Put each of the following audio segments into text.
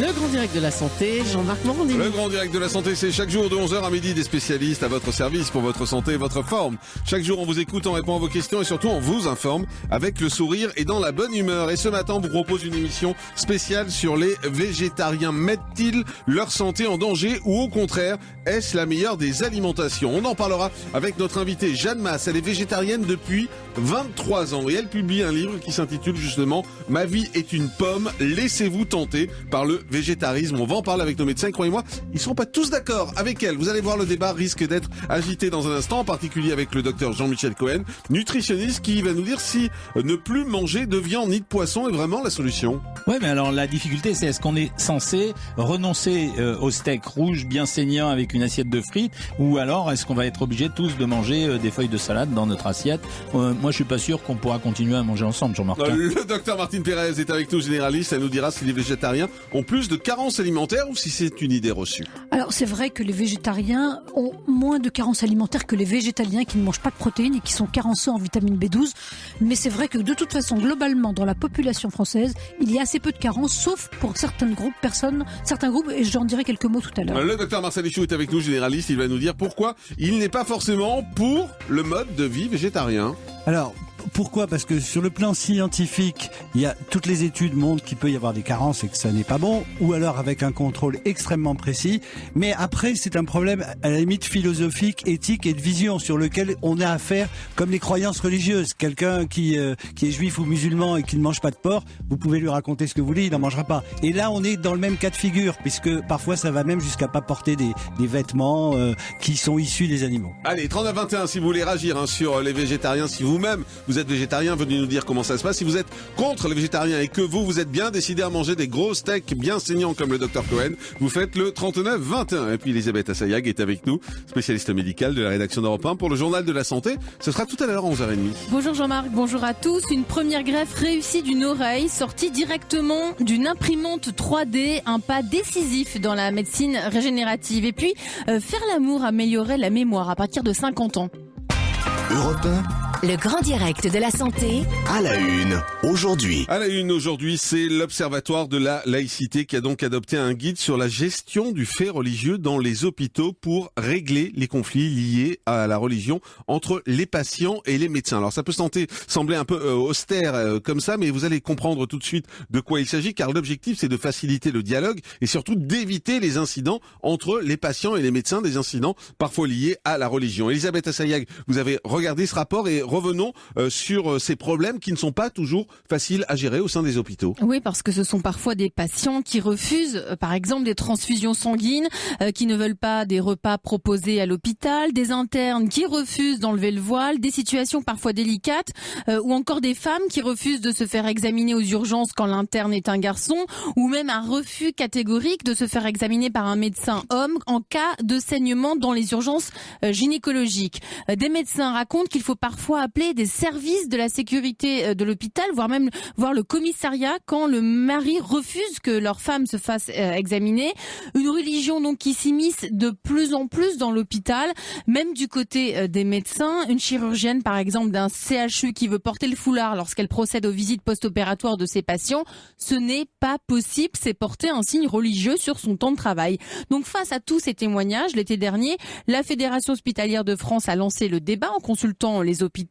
Le grand direct de la santé, Jean-Marc Morandini. Le grand direct de la santé, c'est chaque jour de 11h à midi des spécialistes à votre service pour votre santé et votre forme. Chaque jour, on vous écoute, on répond à vos questions et surtout, on vous informe avec le sourire et dans la bonne humeur. Et ce matin, on vous propose une émission spéciale sur les végétariens. Mettent-ils leur santé en danger ou au contraire, est-ce la meilleure des alimentations? On en parlera avec notre invitée Jeanne Masse. Elle est végétarienne depuis 23 ans et elle publie un livre qui s'intitule justement « Ma vie est une pomme, laissez-vous tenter par le végétarisme ». On va en parler avec nos médecins et croyez-moi, ils seront pas tous d'accord avec elle. Vous allez voir, le débat risque d'être agité dans un instant, en particulier avec le docteur Jean-Michel Cohen, nutritionniste, qui va nous dire si ne plus manger de viande ni de poisson est vraiment la solution. Ouais, mais alors la difficulté, c'est est-ce qu'on est censé renoncer au steak rouge bien saignant avec une assiette de frites, ou alors est-ce qu'on va être obligé tous de manger des feuilles de salade dans notre assiette? Moi, je suis pas sûr qu'on pourra continuer à manger ensemble, Jean-Marc. Le docteur Martine Pérez est avec nous, généraliste. Elle nous dira si les végétariens ont plus de carences alimentaires ou si c'est une idée reçue. Alors, c'est vrai que les végétariens ont moins de carences alimentaires que les végétaliens qui ne mangent pas de protéines et qui sont carenceux en vitamine B12. Mais c'est vrai que de toute façon, globalement, dans la population française, il y a assez peu de carences, sauf pour certains groupes, et j'en dirai quelques mots tout à l'heure. Le docteur Marcel Ichou est avec nous, généraliste. Il va nous dire pourquoi il n'est pas forcément pour le mode de vie végétarien. Alors, pourquoi ? Parce que sur le plan scientifique, toutes les études montrent qu'il peut y avoir des carences et que ça n'est pas bon, ou alors avec un contrôle extrêmement précis. Mais après, c'est un problème à la limite philosophique, éthique et de vision sur lequel on a affaire comme les croyances religieuses. Quelqu'un qui est juif ou musulman et qui ne mange pas de porc, vous pouvez lui raconter ce que vous voulez, il n'en mangera pas. Et là, on est dans le même cas de figure, puisque parfois ça va même jusqu'à pas porter des vêtements qui sont issus des animaux. Allez, 39-21 si vous voulez réagir sur les végétariens, si vous-même vous êtes végétarien, venez nous dire comment ça se passe. Si vous êtes contre les végétariens et que vous êtes bien décidé à manger des gros steaks bien saignants comme le docteur Cohen, vous faites le 39-21. Et puis Elisabeth Assayag est avec nous, spécialiste médicale de la rédaction d'Europe 1 pour le journal de la santé. Ce sera tout à l'heure à 11h30. Bonjour Jean-Marc, bonjour à tous. Une première greffe réussie d'une oreille, sortie directement d'une imprimante 3D, un pas décisif dans la médecine régénérative. Et puis, faire l'amour améliorait la mémoire à partir de 50 ans. Europe 1. Le grand direct de la santé. À la une, aujourd'hui. À la une, aujourd'hui, c'est l'Observatoire de la laïcité qui a donc adopté un guide sur la gestion du fait religieux dans les hôpitaux pour régler les conflits liés à la religion entre les patients et les médecins. Alors ça peut sembler un peu austère comme ça, mais vous allez comprendre tout de suite de quoi il s'agit, car l'objectif c'est de faciliter le dialogue et surtout d'éviter les incidents entre les patients et les médecins, des incidents parfois liés à la religion. Elisabeth Assayag, vous avez regardé ce rapport et revenons sur ces problèmes qui ne sont pas toujours faciles à gérer au sein des hôpitaux. Oui, parce que ce sont parfois des patients qui refusent, par exemple, des transfusions sanguines, qui ne veulent pas des repas proposés à l'hôpital, des internes qui refusent d'enlever le voile, des situations parfois délicates, ou encore des femmes qui refusent de se faire examiner aux urgences quand l'interne est un garçon, ou même un refus catégorique de se faire examiner par un médecin homme en cas de saignement dans les urgences gynécologiques. Des médecins racontent qu'il faut parfois appeler des services de la sécurité de l'hôpital, voire le commissariat quand le mari refuse que leur femme se fasse examiner. Une religion donc qui s'immisce de plus en plus dans l'hôpital, même du côté des médecins. Une chirurgienne par exemple d'un CHU qui veut porter le foulard lorsqu'elle procède aux visites post-opératoires de ses patients, ce n'est pas possible, c'est porter un signe religieux sur son temps de travail. Donc face à tous ces témoignages, l'été dernier, la Fédération hospitalière de France a lancé le débat en consultant les hôpitaux.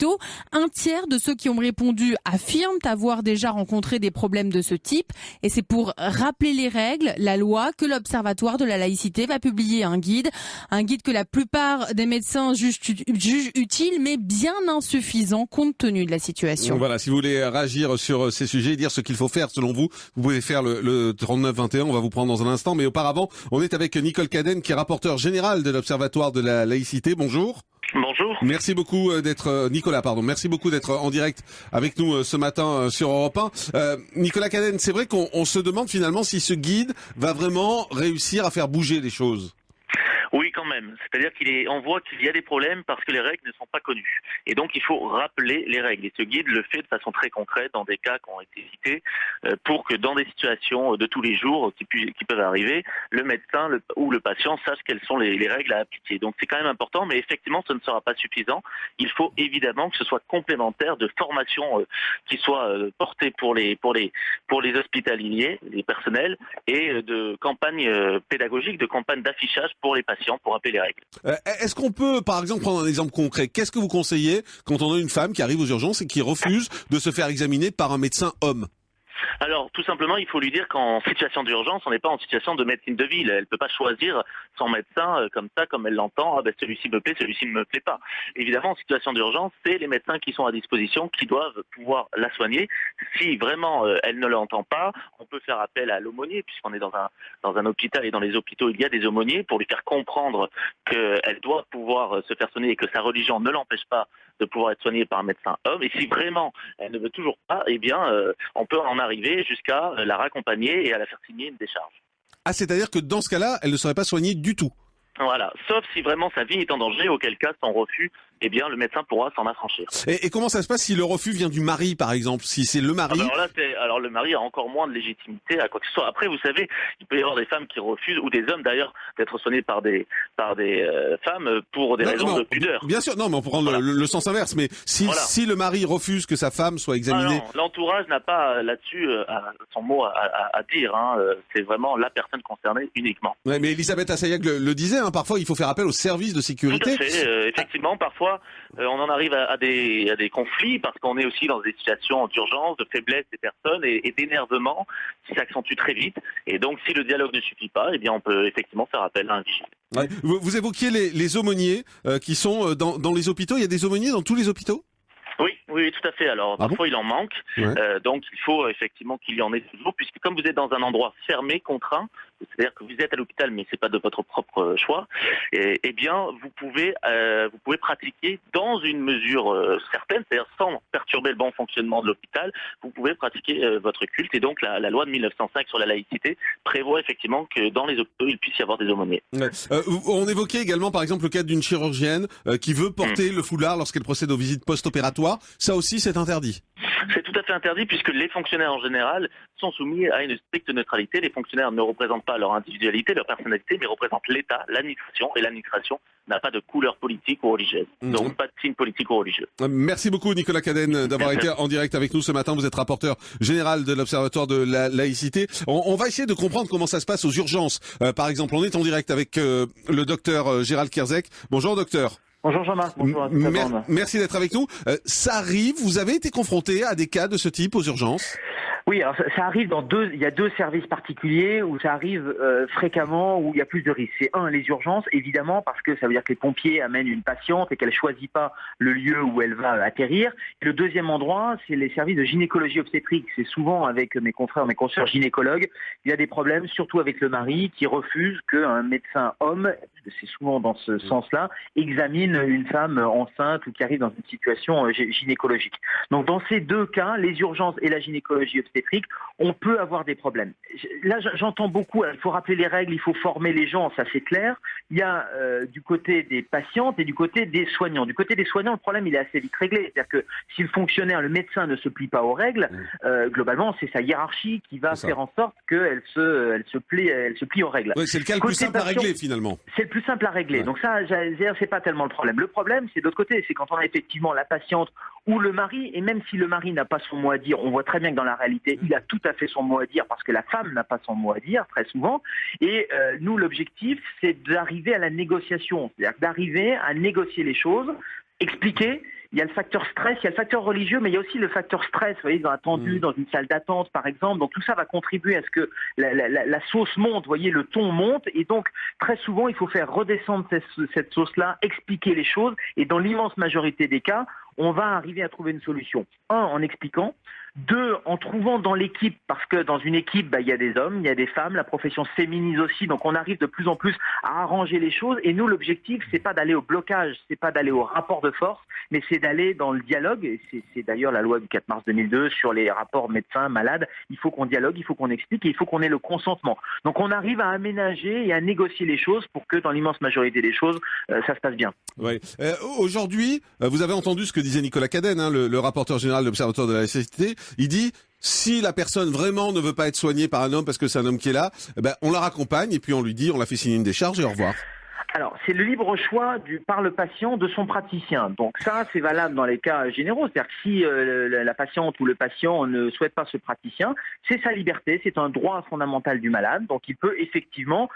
Un tiers de ceux qui ont répondu affirment avoir déjà rencontré des problèmes de ce type. Et c'est pour rappeler les règles, la loi, que l'Observatoire de la laïcité va publier un guide que la plupart des médecins jugent utile, mais bien insuffisant compte tenu de la situation. Donc voilà, si vous voulez réagir sur ces sujets, dire ce qu'il faut faire selon vous, vous pouvez faire le 39-21, on va vous prendre dans un instant. Mais auparavant, on est avec Nicole Cadenne, qui est rapporteure générale de l'Observatoire de la laïcité. Bonjour. Bonjour. Merci beaucoup merci beaucoup d'être en direct avec nous ce matin sur Europe 1. Nicolas Cadenne, c'est vrai qu'on se demande finalement si ce guide va vraiment réussir à faire bouger les choses. Oui, quand même. C'est-à-dire on voit qu'il y a des problèmes parce que les règles ne sont pas connues. Et donc, il faut rappeler les règles. Et ce guide le fait de façon très concrète dans des cas qui ont été cités pour que dans des situations de tous les jours qui peuvent arriver, le médecin ou le patient sache quelles sont les règles à appliquer. Donc, c'est quand même important, mais effectivement, ce ne sera pas suffisant. Il faut évidemment que ce soit complémentaire de formations qui soient portées pour les hospitaliers, les personnels, et de campagnes pédagogiques, de campagnes d'affichage pour les patients pour rappeler les règles. Est-ce qu'on peut, par exemple, prendre un exemple concret? Qu'est-ce que vous conseillez quand on a une femme qui arrive aux urgences et qui refuse de se faire examiner par un médecin homme? Alors, tout simplement, il faut lui dire qu'en situation d'urgence, on n'est pas en situation de médecine de ville. Elle ne peut pas choisir son médecin comme ça, comme elle l'entend. Celui-ci me plaît, celui-ci ne me plaît pas. Évidemment, en situation d'urgence, c'est les médecins qui sont à disposition qui doivent pouvoir la soigner. Si vraiment elle ne l'entend pas, on peut faire appel à l'aumônier, puisqu'on est dans un hôpital et dans les hôpitaux, il y a des aumôniers pour lui faire comprendre qu'elle doit pouvoir se faire soigner et que sa religion ne l'empêche pas de pouvoir être soignée par un médecin homme. Et si vraiment elle ne veut toujours pas, on peut en arriver jusqu'à la raccompagner et à la faire signer une décharge. Ah, c'est-à-dire que dans ce cas-là, elle ne serait pas soignée du tout? Voilà, sauf si vraiment sa vie est en danger, auquel cas son refus, le médecin pourra s'en affranchir. Et comment ça se passe si le refus vient du mari, par exemple? Si c'est le mari... Alors le mari a encore moins de légitimité à quoi que ce soit. Après, vous savez, il peut y avoir des femmes qui refusent, ou des hommes d'ailleurs, d'être soignés par des femmes pour des raisons de pudeur. Bien sûr, non, mais on peut prendre le sens inverse. Mais si le mari refuse que sa femme soit examinée... non, l'entourage n'a pas là-dessus son mot à dire. C'est vraiment la personne concernée uniquement. Ouais, mais Elisabeth Assayag le disait, parfois il faut faire appel aux services de sécurité. Tout à fait, effectivement, parfois on en arrive à des conflits parce qu'on est aussi dans des situations d'urgence, de faiblesse des personnes et d'énervement qui s'accentuent très vite. Et donc, si le dialogue ne suffit pas, on peut effectivement faire appel à un vigile. Ouais. Vous évoquiez les aumôniers qui sont dans les hôpitaux. Il y a des aumôniers dans tous les hôpitaux? Oui, tout à fait. Alors, parfois, il en manque. Ouais. Donc, il faut effectivement qu'il y en ait toujours, puisque comme vous êtes dans un endroit fermé, contraint, c'est-à-dire que vous êtes à l'hôpital, mais c'est pas de votre propre choix, vous pouvez pratiquer dans une mesure certaine, c'est-à-dire sans perturber le bon fonctionnement de l'hôpital, vous pouvez pratiquer votre culte. Et donc, la loi de 1905 sur la laïcité prévoit effectivement que dans les hôpitaux, il puisse y avoir des aumôniers. Ouais. On évoquait également, par exemple, le cas d'une chirurgienne qui veut porter le foulard lorsqu'elle procède aux visites post-opératoires. Ça aussi, c'est interdit. C'est tout à fait interdit puisque les fonctionnaires en général sont soumis à une stricte neutralité. Les fonctionnaires ne représentent pas leur individualité, leur personnalité, mais représentent l'État, l'administration, et l'administration n'a pas de couleur politique ou religieuse. Donc pas de signe politique ou religieux. Merci beaucoup Nicolas Cadenne d'avoir été en direct avec nous ce matin. Vous êtes rapporteur général de l'Observatoire de la laïcité. On va essayer de comprendre comment ça se passe aux urgences. Par exemple, on est en direct avec le docteur Gérald Kierzek. Bonjour docteur. Bonjour Jean-Marc, bonjour à tout le monde. Merci d'être avec nous. Ça arrive, vous avez été confronté à des cas de ce type aux urgences ? Oui, alors ça arrive il y a deux services particuliers où ça arrive fréquemment, où il y a plus de risques. C'est les urgences, évidemment, parce que ça veut dire que les pompiers amènent une patiente et qu'elle choisit pas le lieu où elle va atterrir. Et le deuxième endroit, c'est les services de gynécologie obstétrique. C'est souvent avec mes consoeurs gynécologues, il y a des problèmes, surtout avec le mari, qui refuse qu'un médecin homme, c'est souvent dans ce sens-là, examine une femme enceinte ou qui arrive dans une situation gynécologique. Donc dans ces deux cas, les urgences et la gynécologie obstétrique, on peut avoir des problèmes. Là, j'entends beaucoup, il faut rappeler les règles, il faut former les gens, ça c'est clair. Il y a du côté des patientes et du côté des soignants. Du côté des soignants, le problème, il est assez vite réglé. C'est-à-dire que si le fonctionnaire, le médecin ne se plie pas aux règles, globalement, c'est sa hiérarchie qui va faire en sorte qu'elle se plie aux règles. Oui, c'est le cas le plus simple à régler, finalement. C'est le plus simple à régler. Ouais. Donc ça, c'est pas tellement le problème. Le problème, c'est de l'autre côté, c'est quand on a effectivement la patiente ou le mari, et même si le mari n'a pas son mot à dire, on voit très bien que dans la réalité, il a tout à fait son mot à dire parce que la femme n'a pas son mot à dire très souvent. Et nous, l'objectif, c'est d'arriver à la négociation, c'est-à-dire d'arriver à négocier les choses, expliquer. Il y a le facteur stress, il y a le facteur religieux, mais il y a aussi le facteur stress. Vous voyez, ils ont attendu dans une salle d'attente, par exemple. Donc tout ça va contribuer à ce que la sauce monte, vous voyez, le ton monte. Et donc, très souvent, il faut faire redescendre cette sauce-là, expliquer les choses. Et dans l'immense majorité des cas, on va arriver à trouver une solution. En expliquant. 2, en trouvant dans l'équipe, parce que dans une équipe, il y a des hommes, il y a des femmes, la profession se féminise aussi, donc on arrive de plus en plus à arranger les choses. Et nous, l'objectif, c'est pas d'aller au blocage, c'est pas d'aller au rapport de force, mais c'est d'aller dans le dialogue. Et c'est d'ailleurs la loi du 4 mars 2002 sur les rapports médecins-malades. Il faut qu'on dialogue, il faut qu'on explique et il faut qu'on ait le consentement. Donc on arrive à aménager et à négocier les choses pour que dans l'immense majorité des choses, ça se passe bien. Ouais. Aujourd'hui, vous avez entendu ce que disait Nicolas Cadenne, le rapporteur général de l'Observatoire de la SST. Il dit, si la personne vraiment ne veut pas être soignée par un homme parce que c'est un homme qui est là, on la raccompagne et puis on lui dit, on la fait signer une décharge et au revoir. Alors, c'est le libre choix par le patient de son praticien. Donc ça, c'est valable dans les cas généraux. C'est-à-dire que si la patiente ou le patient ne souhaite pas ce praticien, c'est sa liberté, c'est un droit fondamental du malade. Donc il peut effectivement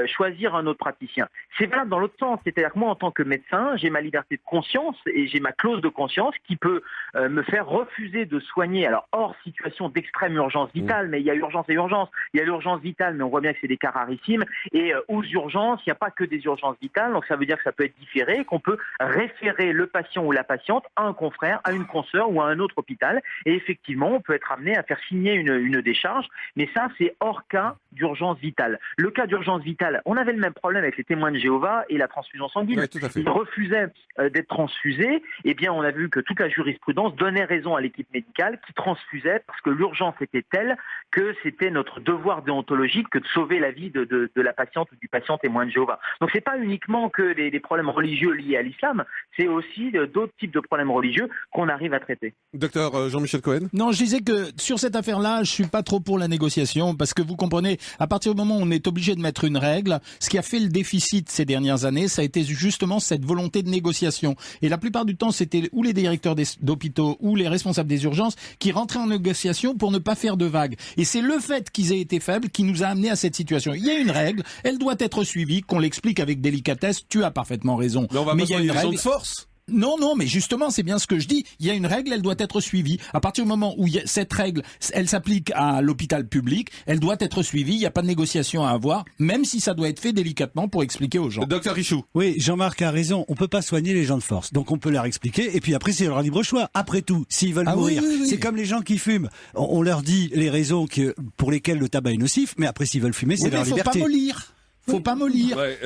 choisir un autre praticien. C'est valable dans l'autre sens. C'est-à-dire que moi, en tant que médecin, j'ai ma liberté de conscience et j'ai ma clause de conscience qui peut me faire refuser de soigner. Alors, hors situation d'extrême urgence vitale, mais il y a urgence et urgence. Il y a l'urgence vitale, mais on voit bien que c'est des cas rarissimes. Et aux urgences, il n'y a pas que des urgences vitale, donc ça veut dire que ça peut être différé, qu'on peut référer le patient ou la patiente à un confrère, à une consoeur ou à un autre hôpital, et effectivement on peut être amené à faire signer une décharge, mais ça c'est hors cas d'urgence vitale. Le cas d'urgence vitale, on avait le même problème avec les témoins de Jéhovah et la transfusion sanguine. Ouais, tout à fait. Ils refusaient d'être transfusés, et bien on a vu que toute la jurisprudence donnait raison à l'équipe médicale qui transfusait parce que l'urgence était telle que c'était notre devoir déontologique que de sauver la vie de la patiente ou du patient témoin de Jéhovah. Donc c'est pas uniquement que des problèmes religieux liés à l'islam, c'est aussi d'autres types de problèmes religieux qu'on arrive à traiter. Docteur Jean-Michel Cohen. Non, je disais que sur cette affaire-là, je suis pas trop pour la négociation parce que vous comprenez, à partir du moment où on est obligé de mettre une règle, ce qui a fait le déficit ces dernières années, ça a été justement cette volonté de négociation. Et la plupart du temps, c'était ou les directeurs d'hôpitaux ou les responsables des urgences qui rentraient en négociation pour ne pas faire de vagues. Et c'est le fait qu'ils aient été faibles qui nous a amené à cette situation. Il y a une règle, elle doit être suivie, qu'on l'explique avec délicatesse, tu as parfaitement raison. Mais il y a une règle de force. Non, mais justement, c'est bien ce que je dis. Il y a une règle, elle doit être suivie. À partir du moment où cette règle, elle s'applique à l'hôpital public, elle doit être suivie. Il n'y a pas de négociation à avoir, même si ça doit être fait délicatement pour expliquer aux gens. Docteur Richoux. Oui, Jean-Marc a raison. On peut pas soigner les gens de force. Donc on peut leur expliquer. Et puis après, c'est leur libre choix. Après tout, s'ils veulent mourir. Oui. C'est comme les gens qui fument. On leur dit les raisons pour lesquelles le tabac est nocif, mais après, s'ils veulent fumer, c'est leur liberté. Faut pas mollir. Ouais,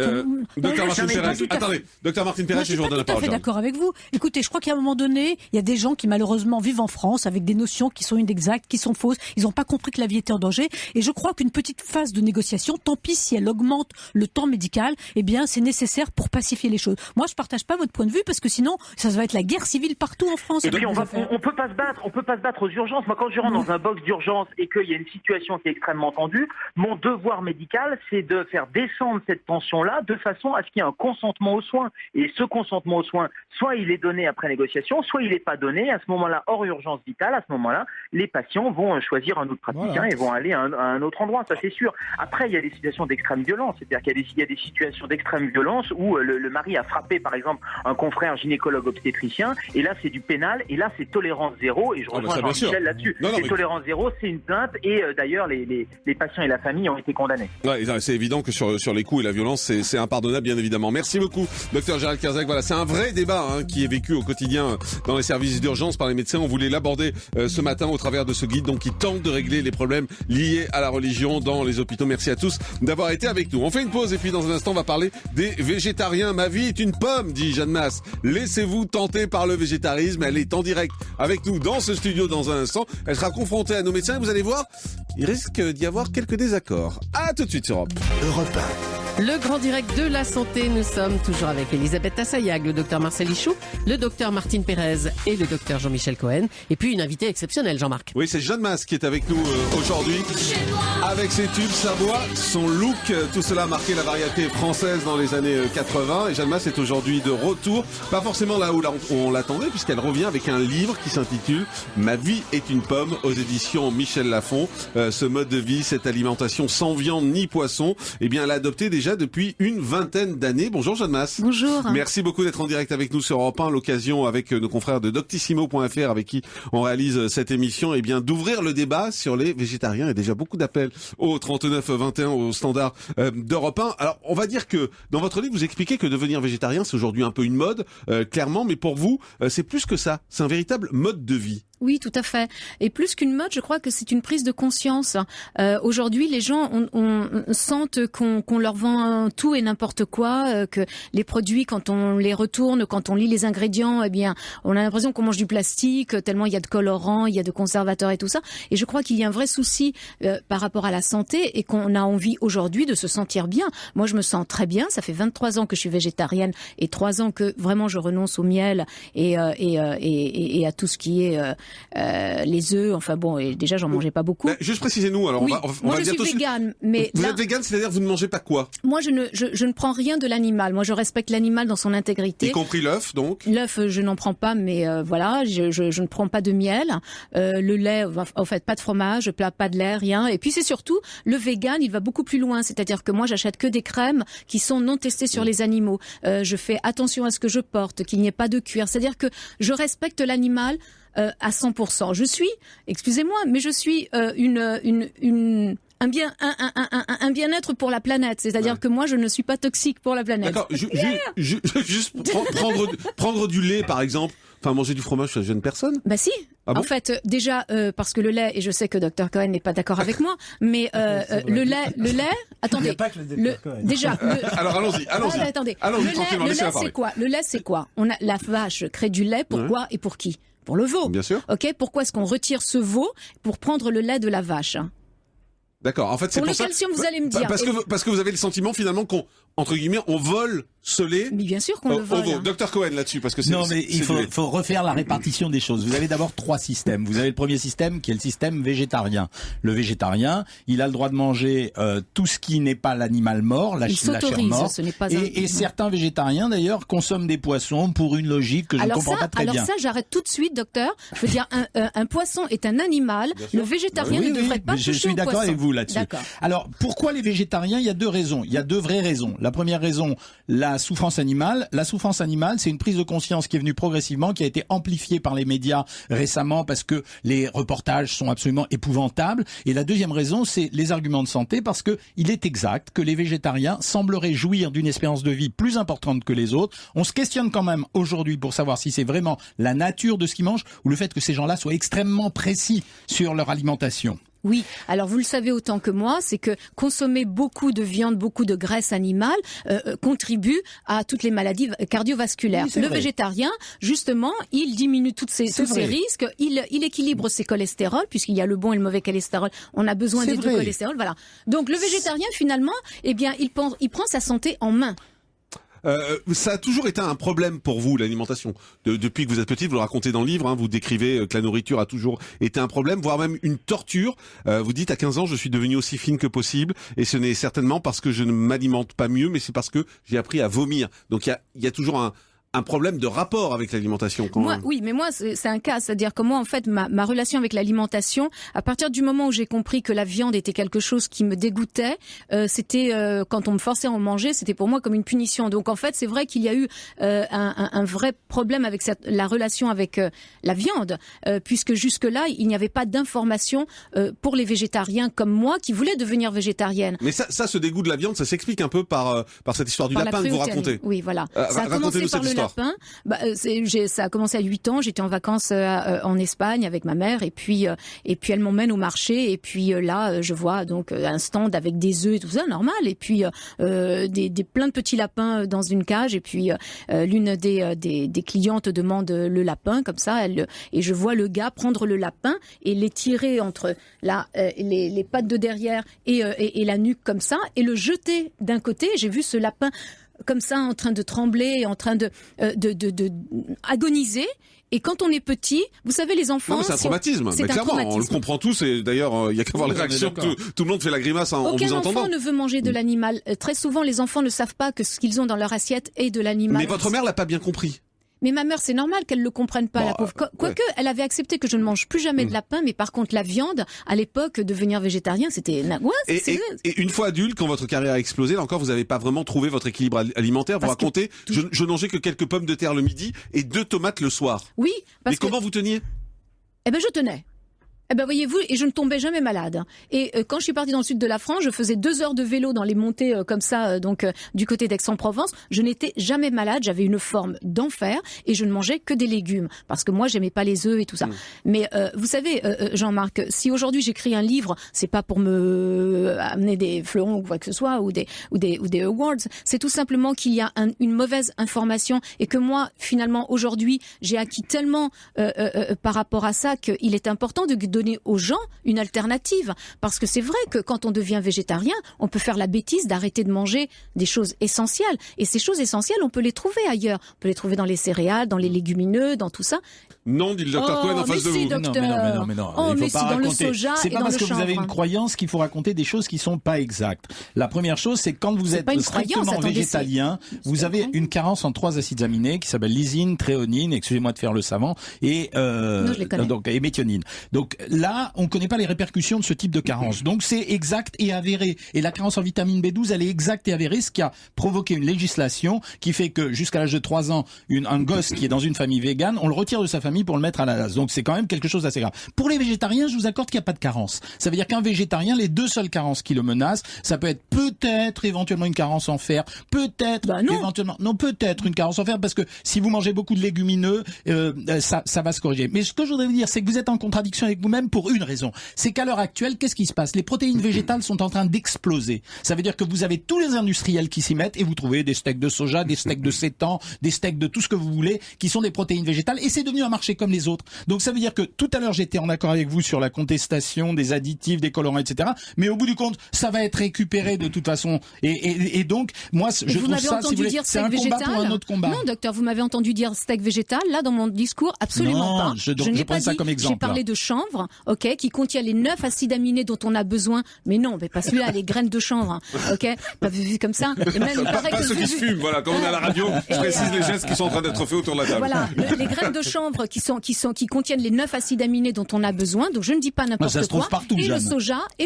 Docteur Martine Pérez. Attendez, Docteur Martine Pérez, je vous donne la parole. Je suis tout à fait d'accord avec vous. Écoutez, je crois qu'à un moment donné, il y a des gens qui malheureusement vivent en France avec des notions qui sont inexactes, qui sont fausses. Ils n'ont pas compris que la vie était en danger. Et je crois qu'une petite phase de négociation, tant pis si elle augmente le temps médical, eh bien, c'est nécessaire pour pacifier les choses. Moi, je partage pas votre point de vue parce que sinon, ça va être la guerre civile partout en France. Et puis on peut pas se battre aux urgences. Moi, quand je rentre dans un box d'urgence et qu'il y a une situation qui est extrêmement tendue, mon devoir médical, c'est de faire descendre cette tension-là de façon à ce qu'il y ait un consentement aux soins. Et ce consentement aux soins, soit il est donné après négociation, soit il n'est pas donné. À ce moment-là, hors urgence vitale, à ce moment-là, les patients vont choisir un autre praticien et vont aller à un autre endroit, ça c'est sûr. Après, il y a des situations d'extrême violence, c'est-à-dire qu'il y a des situations d'extrême violence où le mari a frappé, par exemple, un confrère gynécologue obstétricien, et là c'est du pénal, et là c'est tolérance zéro, et je rejoins Jean-Michel là-dessus. Tolérance zéro, c'est une plainte, et d'ailleurs les patients et la famille ont été condamnés. Ouais, c'est évident que sur les coups et la violence, c'est impardonnable, bien évidemment. Merci beaucoup, docteur Gérald Kherzak. Voilà, c'est un vrai débat qui est vécu au quotidien dans les services d'urgence par les médecins. On voulait l'aborder ce matin au travers de ce guide, donc qui tente de régler les problèmes liés à la religion dans les hôpitaux. Merci à tous d'avoir été avec nous. On fait une pause et puis dans un instant, on va parler des végétariens. Ma vie est une pomme, dit Jeanne Masse. Laissez-vous tenter par le végétarisme. Elle est en direct avec nous dans ce studio dans un instant. Elle sera confrontée à nos médecins et vous allez voir, il risque d'y avoir quelques désaccords. À tout de suite sur Europe 1. Le grand direct de la santé, nous sommes toujours avec Elisabeth Assayag, le docteur Marcel Ichou, le docteur Martine Pérez et le docteur Jean-Michel Cohen. Et puis une invitée exceptionnelle, Jean-Marc. Oui, c'est Jeanne Masse qui est avec nous aujourd'hui. Avec ses tubes, sa voix, son look, tout cela a marqué la variété française dans les années 80. Et Jeanne Masse est aujourd'hui de retour, pas forcément là où on l'attendait, puisqu'elle revient avec un livre qui s'intitule « Ma vie est une pomme » aux éditions Michel Lafon. Ce mode de vie, cette alimentation sans viande ni poisson, eh bien, elle a adopté déjà depuis une vingtaine d'années. Bonjour Jeanne Masse. Bonjour. Merci beaucoup d'être en direct avec nous sur Europe 1. L'occasion avec nos confrères de Doctissimo.fr avec qui on réalise cette émission, eh bien, d'ouvrir le débat sur les végétariens. Il y a déjà beaucoup d'appels au 39 21 au standard d'Europe 1. Alors, on va dire que dans votre livre, vous expliquez que devenir végétarien, c'est aujourd'hui un peu une mode, clairement, mais pour vous, c'est plus que ça. C'est un véritable mode de vie. Oui, tout à fait. Et plus qu'une mode, je crois que c'est une prise de conscience. Aujourd'hui, les gens sentent qu'on leur vend tout et n'importe quoi, que les produits, quand on les retourne, quand on lit les ingrédients, eh bien, on a l'impression qu'on mange du plastique, tellement il y a de colorants, il y a de conservateurs et tout ça. Et je crois qu'il y a un vrai souci par rapport à la santé et qu'on a envie aujourd'hui de se sentir bien. Moi, je me sens très bien. Ça fait 23 ans que je suis végétarienne et 3 ans que vraiment je renonce au miel et à tout ce qui est les œufs, enfin bon, et déjà j'en mangeais pas beaucoup. Juste précisez-nous, alors oui, on moi va je suis végane, mais vous êtes végane, c'est-à-dire vous ne mangez pas quoi? Moi je ne prends rien de l'animal. Moi je respecte l'animal dans son intégrité. Y compris l'œuf, donc? L'œuf, je n'en prends pas, mais voilà, je ne prends pas de miel, le lait, en fait pas de fromage, pas de lait, rien. Et puis c'est surtout le vegan, il va beaucoup plus loin, c'est-à-dire que moi j'achète que des crèmes qui sont non testées sur les animaux. Je fais attention à ce que je porte, qu'il n'y ait pas de cuir. C'est-à-dire que je respecte l'animal à 100%. Je suis, excusez-moi, mais je suis un bien-être pour la planète. C'est-à-dire que moi, je ne suis pas toxique pour la planète. D'accord. Juste prendre du lait, par exemple. Enfin, manger du fromage, ça gêne personne? Bah si. Ah bon? En fait, déjà parce que le lait, et je sais que Dr Cohen n'est pas d'accord avec moi, mais le lait. Attendez. Il n'y a pas que le Dr Cohen. Déjà. Alors allons-y. Attendez. Le lait, c'est quoi? Le lait, c'est quoi? La vache crée du lait. Pourquoi et pour qui? Pour le veau. Bien sûr. Ok. Pourquoi est-ce qu'on retire ce veau pour prendre le lait de la vache? D'accord. En fait, c'est pour le calcium, vous allez me dire. Parce que vous avez le sentiment finalement qu'on, entre guillemets, on vole ce lait. Mais bien sûr qu'on le vole. Dr Cohen là-dessus, parce que c'est. Non, mais il faut refaire la répartition des choses. Vous avez d'abord 3 systèmes. Vous avez le premier système qui est le système végétarien. Le végétarien, il a le droit de manger tout ce qui n'est pas l'animal mort, la chair morte. Ce n'est pas et certains végétariens d'ailleurs consomment des poissons pour une logique que je ne comprends pas très bien. Alors ça, j'arrête tout de suite, docteur. Je veux dire, un poisson est un animal. Le végétarien ne devrait pas toucher au poisson. Je suis d'accord avec vous là-dessus. Alors, pourquoi les végétariens? Il y a 2 raisons. Il y a 2 vraies raisons. La première raison, la souffrance animale. La souffrance animale, c'est une prise de conscience qui est venue progressivement, qui a été amplifiée par les médias récemment parce que les reportages sont absolument épouvantables. Et la deuxième raison, c'est les arguments de santé, parce que il est exact que les végétariens sembleraient jouir d'une espérance de vie plus importante que les autres. On se questionne quand même aujourd'hui pour savoir si c'est vraiment la nature de ce qu'ils mangent ou le fait que ces gens-là soient extrêmement précis sur leur alimentation. Oui, alors vous le savez autant que moi, c'est que consommer beaucoup de viande, beaucoup de graisse animale contribue à toutes les maladies cardiovasculaires. Oui, le végétarien, justement, il diminue tous ces risques, il équilibre ses cholestérols, puisqu'il y a le bon et le mauvais cholestérol, on a besoin des 2 cholestérols, voilà. Donc le végétarien, finalement, eh bien, il prend sa santé en main. Ça a toujours été un problème pour vous, l'alimentation. Depuis que vous êtes petite, vous le racontez dans le livre, vous décrivez que la nourriture a toujours été un problème, voire même une torture. Vous dites, à 15 ans, je suis devenue aussi fine que possible, et ce n'est certainement parce que je ne m'alimente pas mieux, mais c'est parce que j'ai appris à vomir. Donc il y a toujours un problème de rapport avec l'alimentation. Oui, mais moi, c'est un cas. C'est-à-dire que moi, en fait, ma relation avec l'alimentation, à partir du moment où j'ai compris que la viande était quelque chose qui me dégoûtait, c'était quand on me forçait à en manger, c'était pour moi comme une punition. Donc, en fait, c'est vrai qu'il y a eu un vrai problème avec la relation avec la viande, puisque jusque-là, il n'y avait pas d'information pour les végétariens comme moi qui voulaient devenir végétarienne. Mais ça, ce dégoût de la viande, ça s'explique un peu par cette histoire du lapin que vous racontez. Oui, voilà. Ça a commencé par le lapin. Ça a commencé à 8 ans. J'étais en vacances en Espagne avec ma mère, et puis elle m'emmène au marché, et puis là je vois donc un stand avec des œufs et tout ça, normal, et puis plein de petits lapins dans une cage, et puis l'une des clientes demande le lapin comme ça, et je vois le gars prendre le lapin et les tirer entre les pattes de derrière et la nuque comme ça, et le jeter d'un côté. J'ai vu ce lapin comme ça, en train de trembler, en train de agoniser. Et quand on est petit, vous savez, les enfants... Non, mais c'est un traumatisme. Mais clairement, on le comprend tous, et d'ailleurs, il y a qu'à voir les réactions. Tout le monde fait la grimace en vous entendant. Aucun enfant ne veut manger de l'animal. Très souvent, les enfants ne savent pas que ce qu'ils ont dans leur assiette est de l'animal. Mais votre mère l'a pas bien compris. Mais ma mère, c'est normal qu'elle le comprenne pas, la pauvre. Quoique, elle avait accepté que je ne mange plus jamais de lapin, mais par contre, la viande, à l'époque, devenir végétarien, c'était une angoisse. Et une fois adulte, quand votre carrière a explosé, là encore, vous n'avez pas vraiment trouvé votre équilibre alimentaire. Vous racontez, je mangeais que quelques pommes de terre le midi et 2 tomates le soir. Oui. Mais comment vous teniez? Eh ben, je tenais. Eh ben voyez-vous, et je ne tombais jamais malade. Et quand je suis partie dans le sud de la France, je faisais 2 heures de vélo dans les montées comme ça, du côté d'Aix-en-Provence. Je n'étais jamais malade, j'avais une forme d'enfer et je ne mangeais que des légumes parce que moi j'aimais pas les œufs et tout ça. Mais vous savez, Jean-Marc, si aujourd'hui j'écris un livre, c'est pas pour me amener des fleurons ou quoi que ce soit ou des awards. C'est tout simplement qu'il y a une mauvaise information et que moi finalement aujourd'hui j'ai acquis tellement par rapport à ça qu'il est important de donner aux gens une alternative. Parce que c'est vrai que quand on devient végétarien, on peut faire la bêtise d'arrêter de manger des choses essentielles. Et ces choses essentielles, on peut les trouver ailleurs. On peut les trouver dans les céréales, dans les légumineux, dans tout ça. Non, dit le docteur Cohen en face de vous. Non, mais non. Oh, il faut mais pas si, dans le raconter. soja C'est et pas dans parce le que vous avez chanvre. une croyance qu'il faut raconter des choses qui sont pas exactes. La première chose, c'est que quand vous êtes pas une strictement croyance, attendez, végétalien, vous avez une carence en 3 acides aminés qui s'appellent lysine, tréonine, excusez-moi de faire le savant, et et méthionine. Donc là, on connaît pas les répercussions de ce type de carence. Donc c'est exact et avéré. Et la carence en vitamine B12, elle est exacte et avérée, ce qui a provoqué une législation qui fait que jusqu'à l'âge de 3 ans, un gosse qui est dans une famille végane, on le retire de sa famille pour le mettre à la DAS. Donc c'est quand même quelque chose d'assez grave. Pour les végétariens, je vous accorde qu'il n'y a pas de carence. Ça veut dire qu'un végétarien, les 2 seules carences qui le menacent, ça peut être peut-être éventuellement une carence en fer, peut-être peut-être une carence en fer, parce que si vous mangez beaucoup de légumineux, ça va se corriger. Mais ce que je voudrais vous dire, c'est que vous êtes en contradiction avec vous-même pour une raison. C'est qu'à l'heure actuelle, qu'est-ce qui se passe? Les protéines végétales sont en train d'exploser. Ça veut dire que vous avez tous les industriels qui s'y mettent et vous trouvez des steaks de soja, des steaks de sétan, des steaks de tout ce que vous voulez, qui sont des protéines végétales, et c'est devenu un marché comme les autres. Donc ça veut dire que tout à l'heure j'étais en accord avec vous sur la contestation des additifs, des colorants, etc. Mais au bout du compte, ça va être récupéré de toute façon. Et donc, moi, je trouve ça, si vous voulez, c'est un combat pour un autre combat. Non, docteur, vous m'avez entendu dire steak végétal. Là, dans mon discours, absolument pas. Je n'ai pas ça comme exemple. J'ai parlé de chanvre, qui contient les 9 acides aminés dont on a besoin. Mais non, mais pas celui-là, les graines de chanvre, pas vu comme ça. Et même, il paraît pas que ceux qui se fument, voilà. Comme on est à la radio, je précise les gestes qui sont en train d'être faits autour de la table. Voilà, les graines de chanvre qui contiennent les 9 acides aminés dont on a besoin. Donc je ne dis pas n'importe quoi. Ça se trouve partout, et Jeanne.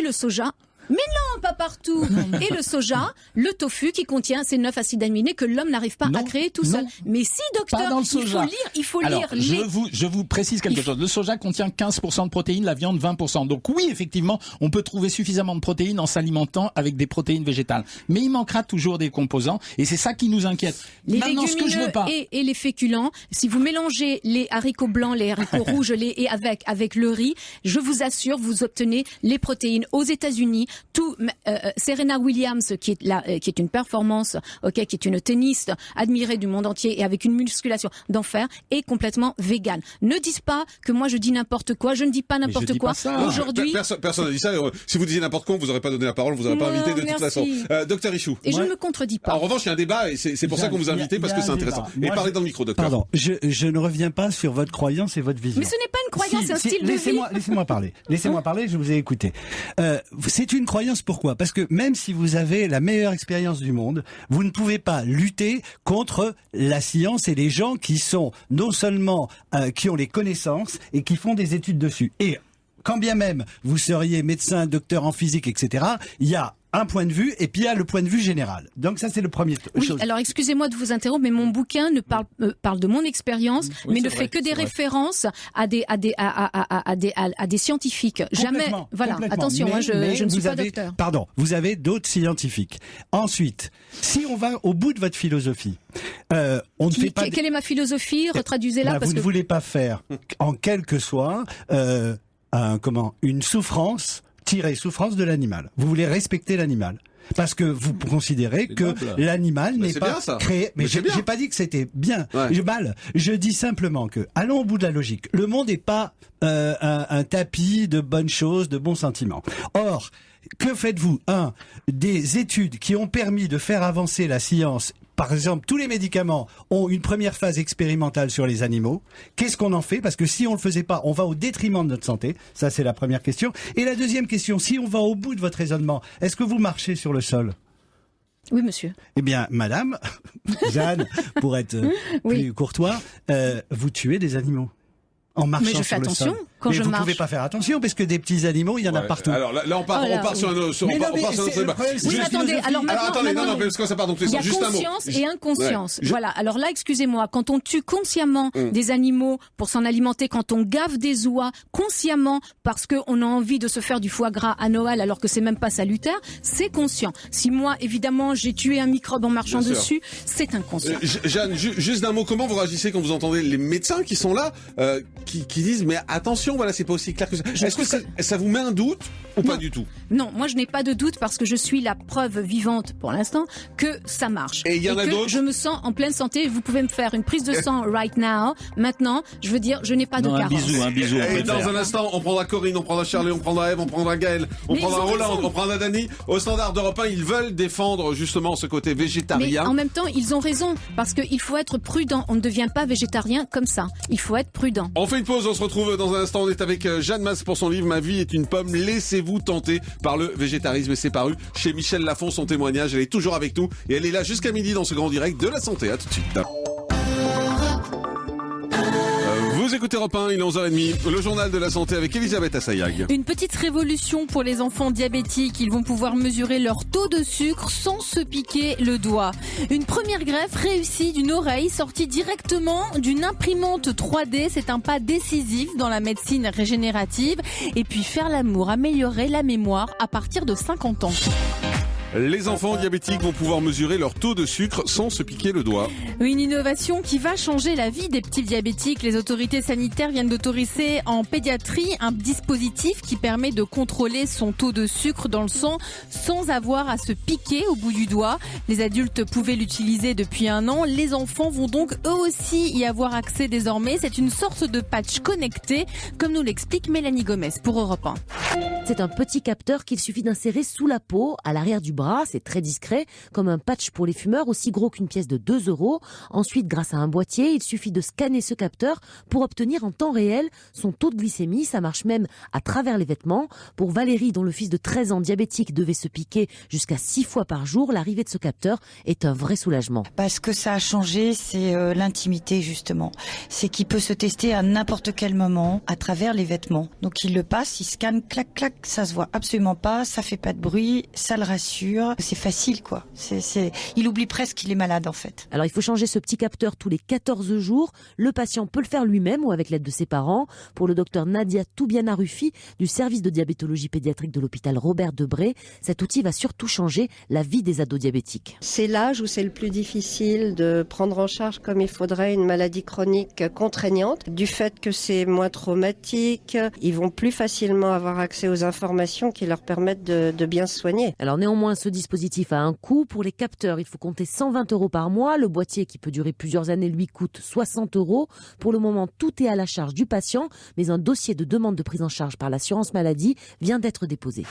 le soja. Mais non, pas partout. Et le soja, le tofu qui contient ces 9 acides aminés que l'homme n'arrive pas à créer tout seul. Mais si, docteur, pas dans le soja. il faut Alors, lire. Je vous précise quelque chose. Le soja contient 15% de protéines, la viande 20%. Donc oui, effectivement, on peut trouver suffisamment de protéines en s'alimentant avec des protéines végétales. Mais il manquera toujours des composants et c'est ça qui nous inquiète. Les Maintenant, ce que je veux pas. et les féculents, si vous mélangez les haricots blancs, les haricots rouges et avec le riz, je vous assure, vous obtenez les protéines. Aux États-Unis, Serena Williams, qui est une performance, qui est une tenniste admirée du monde entier et avec une musculation d'enfer, est complètement végane. Ne dites pas que moi je dis n'importe quoi. Je ne dis pas n'importe quoi. Aujourd'hui, personne n'a dit ça. Si vous disiez n'importe quoi, vous n'aurez pas donné la parole, vous n'aurez pas invité de toute façon. Docteur Ichou. Et je ne me contredis pas. En revanche, il y a un débat et c'est pour ça qu'on vous a invité parce que c'est intéressant. Et parlez dans le micro, docteur. Pardon, je ne reviens pas sur votre croyance et votre vision. Mais ce n'est pas une croyance, c'est un style de vie. Laissez-moi parler. Laissez-moi parler. Je vous ai écouté. C'est une croyance. Pourquoi? Parce que même si vous avez la meilleure expérience du monde, vous ne pouvez pas lutter contre la science et les gens qui sont non seulement qui ont les connaissances et qui font des études dessus. Et quand bien même vous seriez médecin, docteur en physique, etc., il y a un point de vue et puis il y a le point de vue général. Donc ça c'est le premier chose. Alors excusez-moi de vous interrompre, mais mon bouquin ne parle de mon expérience, mais ne fait que des références à des scientifiques. Jamais. Voilà. Attention, je ne suis pas docteur. Pardon. Vous avez d'autres scientifiques. Ensuite, si on va au bout de votre philosophie, on ne fait pas. Quelle est ma philosophie? Retraduisez-la. Vous ne voulez pas faire, en quel que soit, une souffrance de l'animal. Vous voulez respecter l'animal. Parce que vous considérez que l'animal n'est pas créé. Mais j'ai pas dit que c'était bien. Mal. Je dis simplement que, allons au bout de la logique. Le monde n'est pas un tapis de bonnes choses, de bons sentiments. Or, que faites-vous? Des études qui ont permis de faire avancer la science. Par exemple, tous les médicaments ont une première phase expérimentale sur les animaux. Qu'est-ce qu'on en fait? Parce que si on le faisait pas, on va au détriment de notre santé. Ça, c'est la première question. Et la deuxième question, si on va au bout de votre raisonnement, est-ce que vous marchez sur le sol? Oui, monsieur. Eh bien, madame, Jeanne, pour être plus courtois, vous tuez des animaux. en marchant Mais je fais sur le attention sol. quand mais je vous marche. pouvez pas faire attention parce que des petits animaux, il y en a partout. Alors là, on part sur un autre Mais non, mais débat. c'est le problème, c'est Oui, la attendez, philosophie. alors maintenant, Attendez, non, parce que ça part dans tous les il y a sens. Juste un mot. conscience et inconscience. Ouais. Voilà. Alors là, excusez-moi, quand on tue consciemment des animaux pour s'en alimenter, quand on gave des oies consciemment parce qu'on a envie de se faire du foie gras à Noël alors que c'est même pas salutaire, c'est conscient. Si moi, évidemment, j'ai tué un microbe en marchant Bien sûr. dessus, c'est inconscient. Jeanne, juste d'un mot, comment vous réagissez quand vous entendez les médecins qui sont là, qui disent mais attention, voilà, c'est pas aussi clair que ça. Est-ce que ça vous met un doute ou pas du tout? Non, moi je n'ai pas de doute parce que je suis la preuve vivante pour l'instant que ça marche. Et il y en a que d'autres. Je me sens en pleine santé. Vous pouvez me faire une prise de sang right now. Maintenant, je veux dire, je n'ai pas de Non, un carence. bisou. on peut Et le dans faire. un instant, on prendra Corinne, on prendra Charlie, on prendra Eve, on prendra Gaël, on Mais prendra ils ont Roland, raison. on prendra Dani. Au Standard d'Europe 1, ils veulent défendre justement ce côté Mais végétarien. en même temps, ils ont raison parce qu'il faut être prudent. On ne devient pas végétarien comme ça. Il faut être prudent. On fait une pause, on se retrouve dans un instant. On est avec Jeanne Masse pour son livre Ma vie est une pomme. Laissez-vous tenter par le végétarisme. Et c'est paru chez Michel Lafon, son témoignage. Elle est toujours avec nous et elle est là jusqu'à midi dans ce grand direct de la santé. À tout de suite. Vous écoutez Europe 1, il est 11h30, le journal de la santé avec Elisabeth Assayag. Une petite révolution pour les enfants diabétiques. Ils vont pouvoir mesurer leur taux de sucre sans se piquer le doigt. Une première greffe réussie d'une oreille sortie directement d'une imprimante 3D. C'est un pas décisif dans la médecine régénérative. Et puis faire l'amour, améliorer la mémoire à partir de 50 ans. Les enfants diabétiques vont pouvoir mesurer leur taux de sucre sans se piquer le doigt. Une innovation qui va changer la vie des petits diabétiques. Les autorités sanitaires viennent d'autoriser en pédiatrie un dispositif qui permet de contrôler son taux de sucre dans le sang sans avoir à se piquer au bout du doigt. Les adultes pouvaient l'utiliser depuis 1 an. Les enfants vont donc eux aussi y avoir accès désormais. C'est une sorte de patch connecté, comme nous l'explique Mélanie Gomez pour Europe 1. C'est un petit capteur qu'il suffit d'insérer sous la peau, à l'arrière du bras. C'est très discret, comme un patch pour les fumeurs, aussi gros qu'une pièce de 2 €. Ensuite, grâce à un boîtier, il suffit de scanner ce capteur pour obtenir en temps réel son taux de glycémie. Ça marche même à travers les vêtements. Pour Valérie, dont le fils de 13 ans diabétique devait se piquer jusqu'à 6 fois par jour, l'arrivée de ce capteur est un vrai soulagement. Parce que ça a changé, c'est l'intimité justement. C'est qu'il peut se tester à n'importe quel moment à travers les vêtements. Donc il le passe, il scanne, clac, clac, ça se voit absolument pas, ça fait pas de bruit, ça le rassure. C'est facile quoi. Il oublie presque qu'il est malade en fait. Alors il faut changer ce petit capteur tous les 14 jours. Le patient peut le faire lui-même ou avec l'aide de ses parents. Pour le docteur Nadia Toubiana-Rufi du service de diabétologie pédiatrique de l'hôpital Robert Debré, cet outil va surtout changer la vie des ados diabétiques. C'est l'âge où c'est le plus difficile de prendre en charge comme il faudrait une maladie chronique contraignante. Du fait que c'est moins traumatique, ils vont plus facilement avoir accès aux informations qui leur permettent de bien se soigner. Alors néanmoins, ce dispositif a un coût. Pour les capteurs, il faut compter 120 € par mois. Le boîtier, qui peut durer plusieurs années, lui coûte 60 €. Pour le moment, tout est à la charge du patient, mais un dossier de demande de prise en charge par l'assurance maladie vient d'être déposé.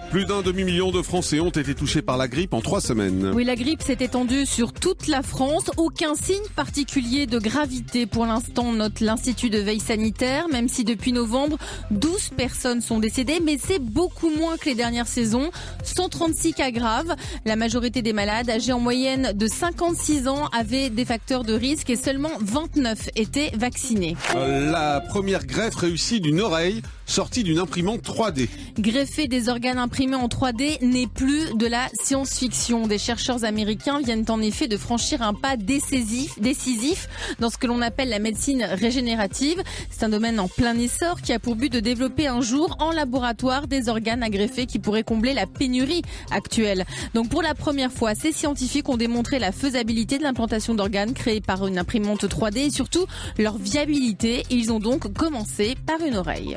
Plus d'1 demi-million de Français ont été touchés par la grippe en 3 semaines. Oui, la grippe s'est étendue sur toute la France. Aucun signe particulier de gravité pour l'instant, note l'Institut de veille sanitaire, même si depuis novembre, 12 personnes sont décédées, mais c'est beaucoup moins que les dernières saisons. 136 cas graves. La majorité des malades, âgés en moyenne de 56 ans, avaient des facteurs de risque et seulement 29 étaient vaccinés. La première greffe réussie d'une oreille sortie d'une imprimante 3D. Greffer des organes imprimés en 3D n'est plus de la science-fiction. Des chercheurs américains viennent en effet de franchir un pas décisif dans ce que l'on appelle la médecine régénérative. C'est un domaine en plein essor qui a pour but de développer un jour en laboratoire des organes à greffer qui pourraient combler la pénurie actuelle. Donc pour la première fois, ces scientifiques ont démontré la faisabilité de l'implantation d'organes créés par une imprimante 3D et surtout leur viabilité. Ils ont donc commencé par une oreille.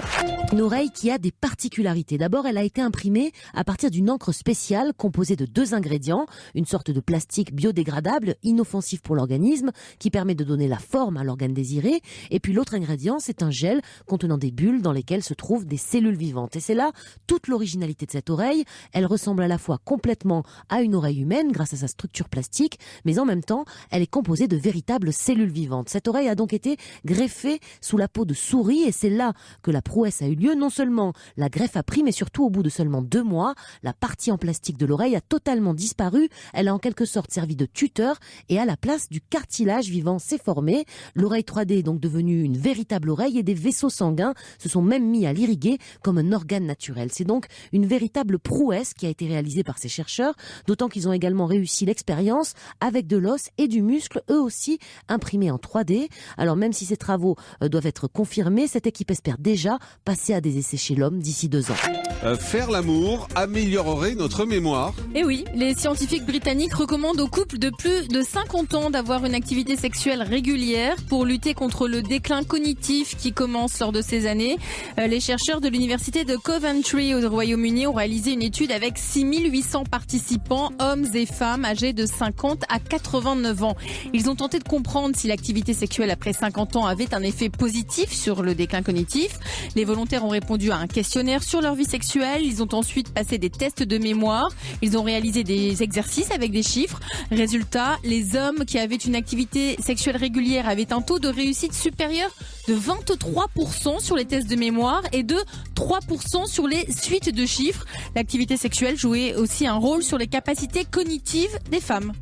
Une oreille qui a des particularités. D'abord, elle a été imprimée à partir d'une encre spéciale composée de 2 ingrédients, une sorte de plastique biodégradable, inoffensif pour l'organisme, qui permet de donner la forme à l'organe désiré. Et puis l'autre ingrédient, c'est un gel contenant des bulles dans lesquelles se trouvent des cellules vivantes. Et c'est là toute l'originalité de cette oreille. Elle ressemble à la fois complètement à une oreille humaine grâce à sa structure plastique, mais en même temps, elle est composée de véritables cellules vivantes. Cette oreille a donc été greffée sous la peau de souris et c'est là que la prouesse a eu lieu, non seulement la greffe a pris, mais surtout au bout de seulement 2 mois, la partie en plastique de l'oreille a totalement disparu. Elle a en quelque sorte servi de tuteur et à la place du cartilage vivant s'est formé. L'oreille 3D est donc devenue une véritable oreille et des vaisseaux sanguins se sont même mis à l'irriguer comme un organe naturel. C'est donc une véritable prouesse qui a été réalisée par ces chercheurs, d'autant qu'ils ont également réussi l'expérience avec de l'os et du muscle, eux aussi imprimés en 3D. Alors même si ces travaux doivent être confirmés, cette équipe espère déjà passer à des essais chez l'homme d'ici 2 ans. Faire l'amour améliorerait notre mémoire. Et oui, les scientifiques britanniques recommandent aux couples de plus de 50 ans d'avoir une activité sexuelle régulière pour lutter contre le déclin cognitif qui commence lors de ces années. Les chercheurs de l'université de Coventry au Royaume-Uni ont réalisé une étude avec 6800 participants, hommes et femmes âgés de 50 à 89 ans. Ils ont tenté de comprendre si l'activité sexuelle après 50 ans avait un effet positif sur le déclin cognitif. Les volontaires ont répondu à un questionnaire sur leur vie sexuelle. Ils ont ensuite passé des tests de mémoire. Ils ont réalisé des exercices avec des chiffres. Résultat, les hommes qui avaient une activité sexuelle régulière avaient un taux de réussite supérieur de 23% sur les tests de mémoire et de 3% sur les suites de chiffres. L'activité sexuelle jouait aussi un rôle sur les capacités cognitives des femmes.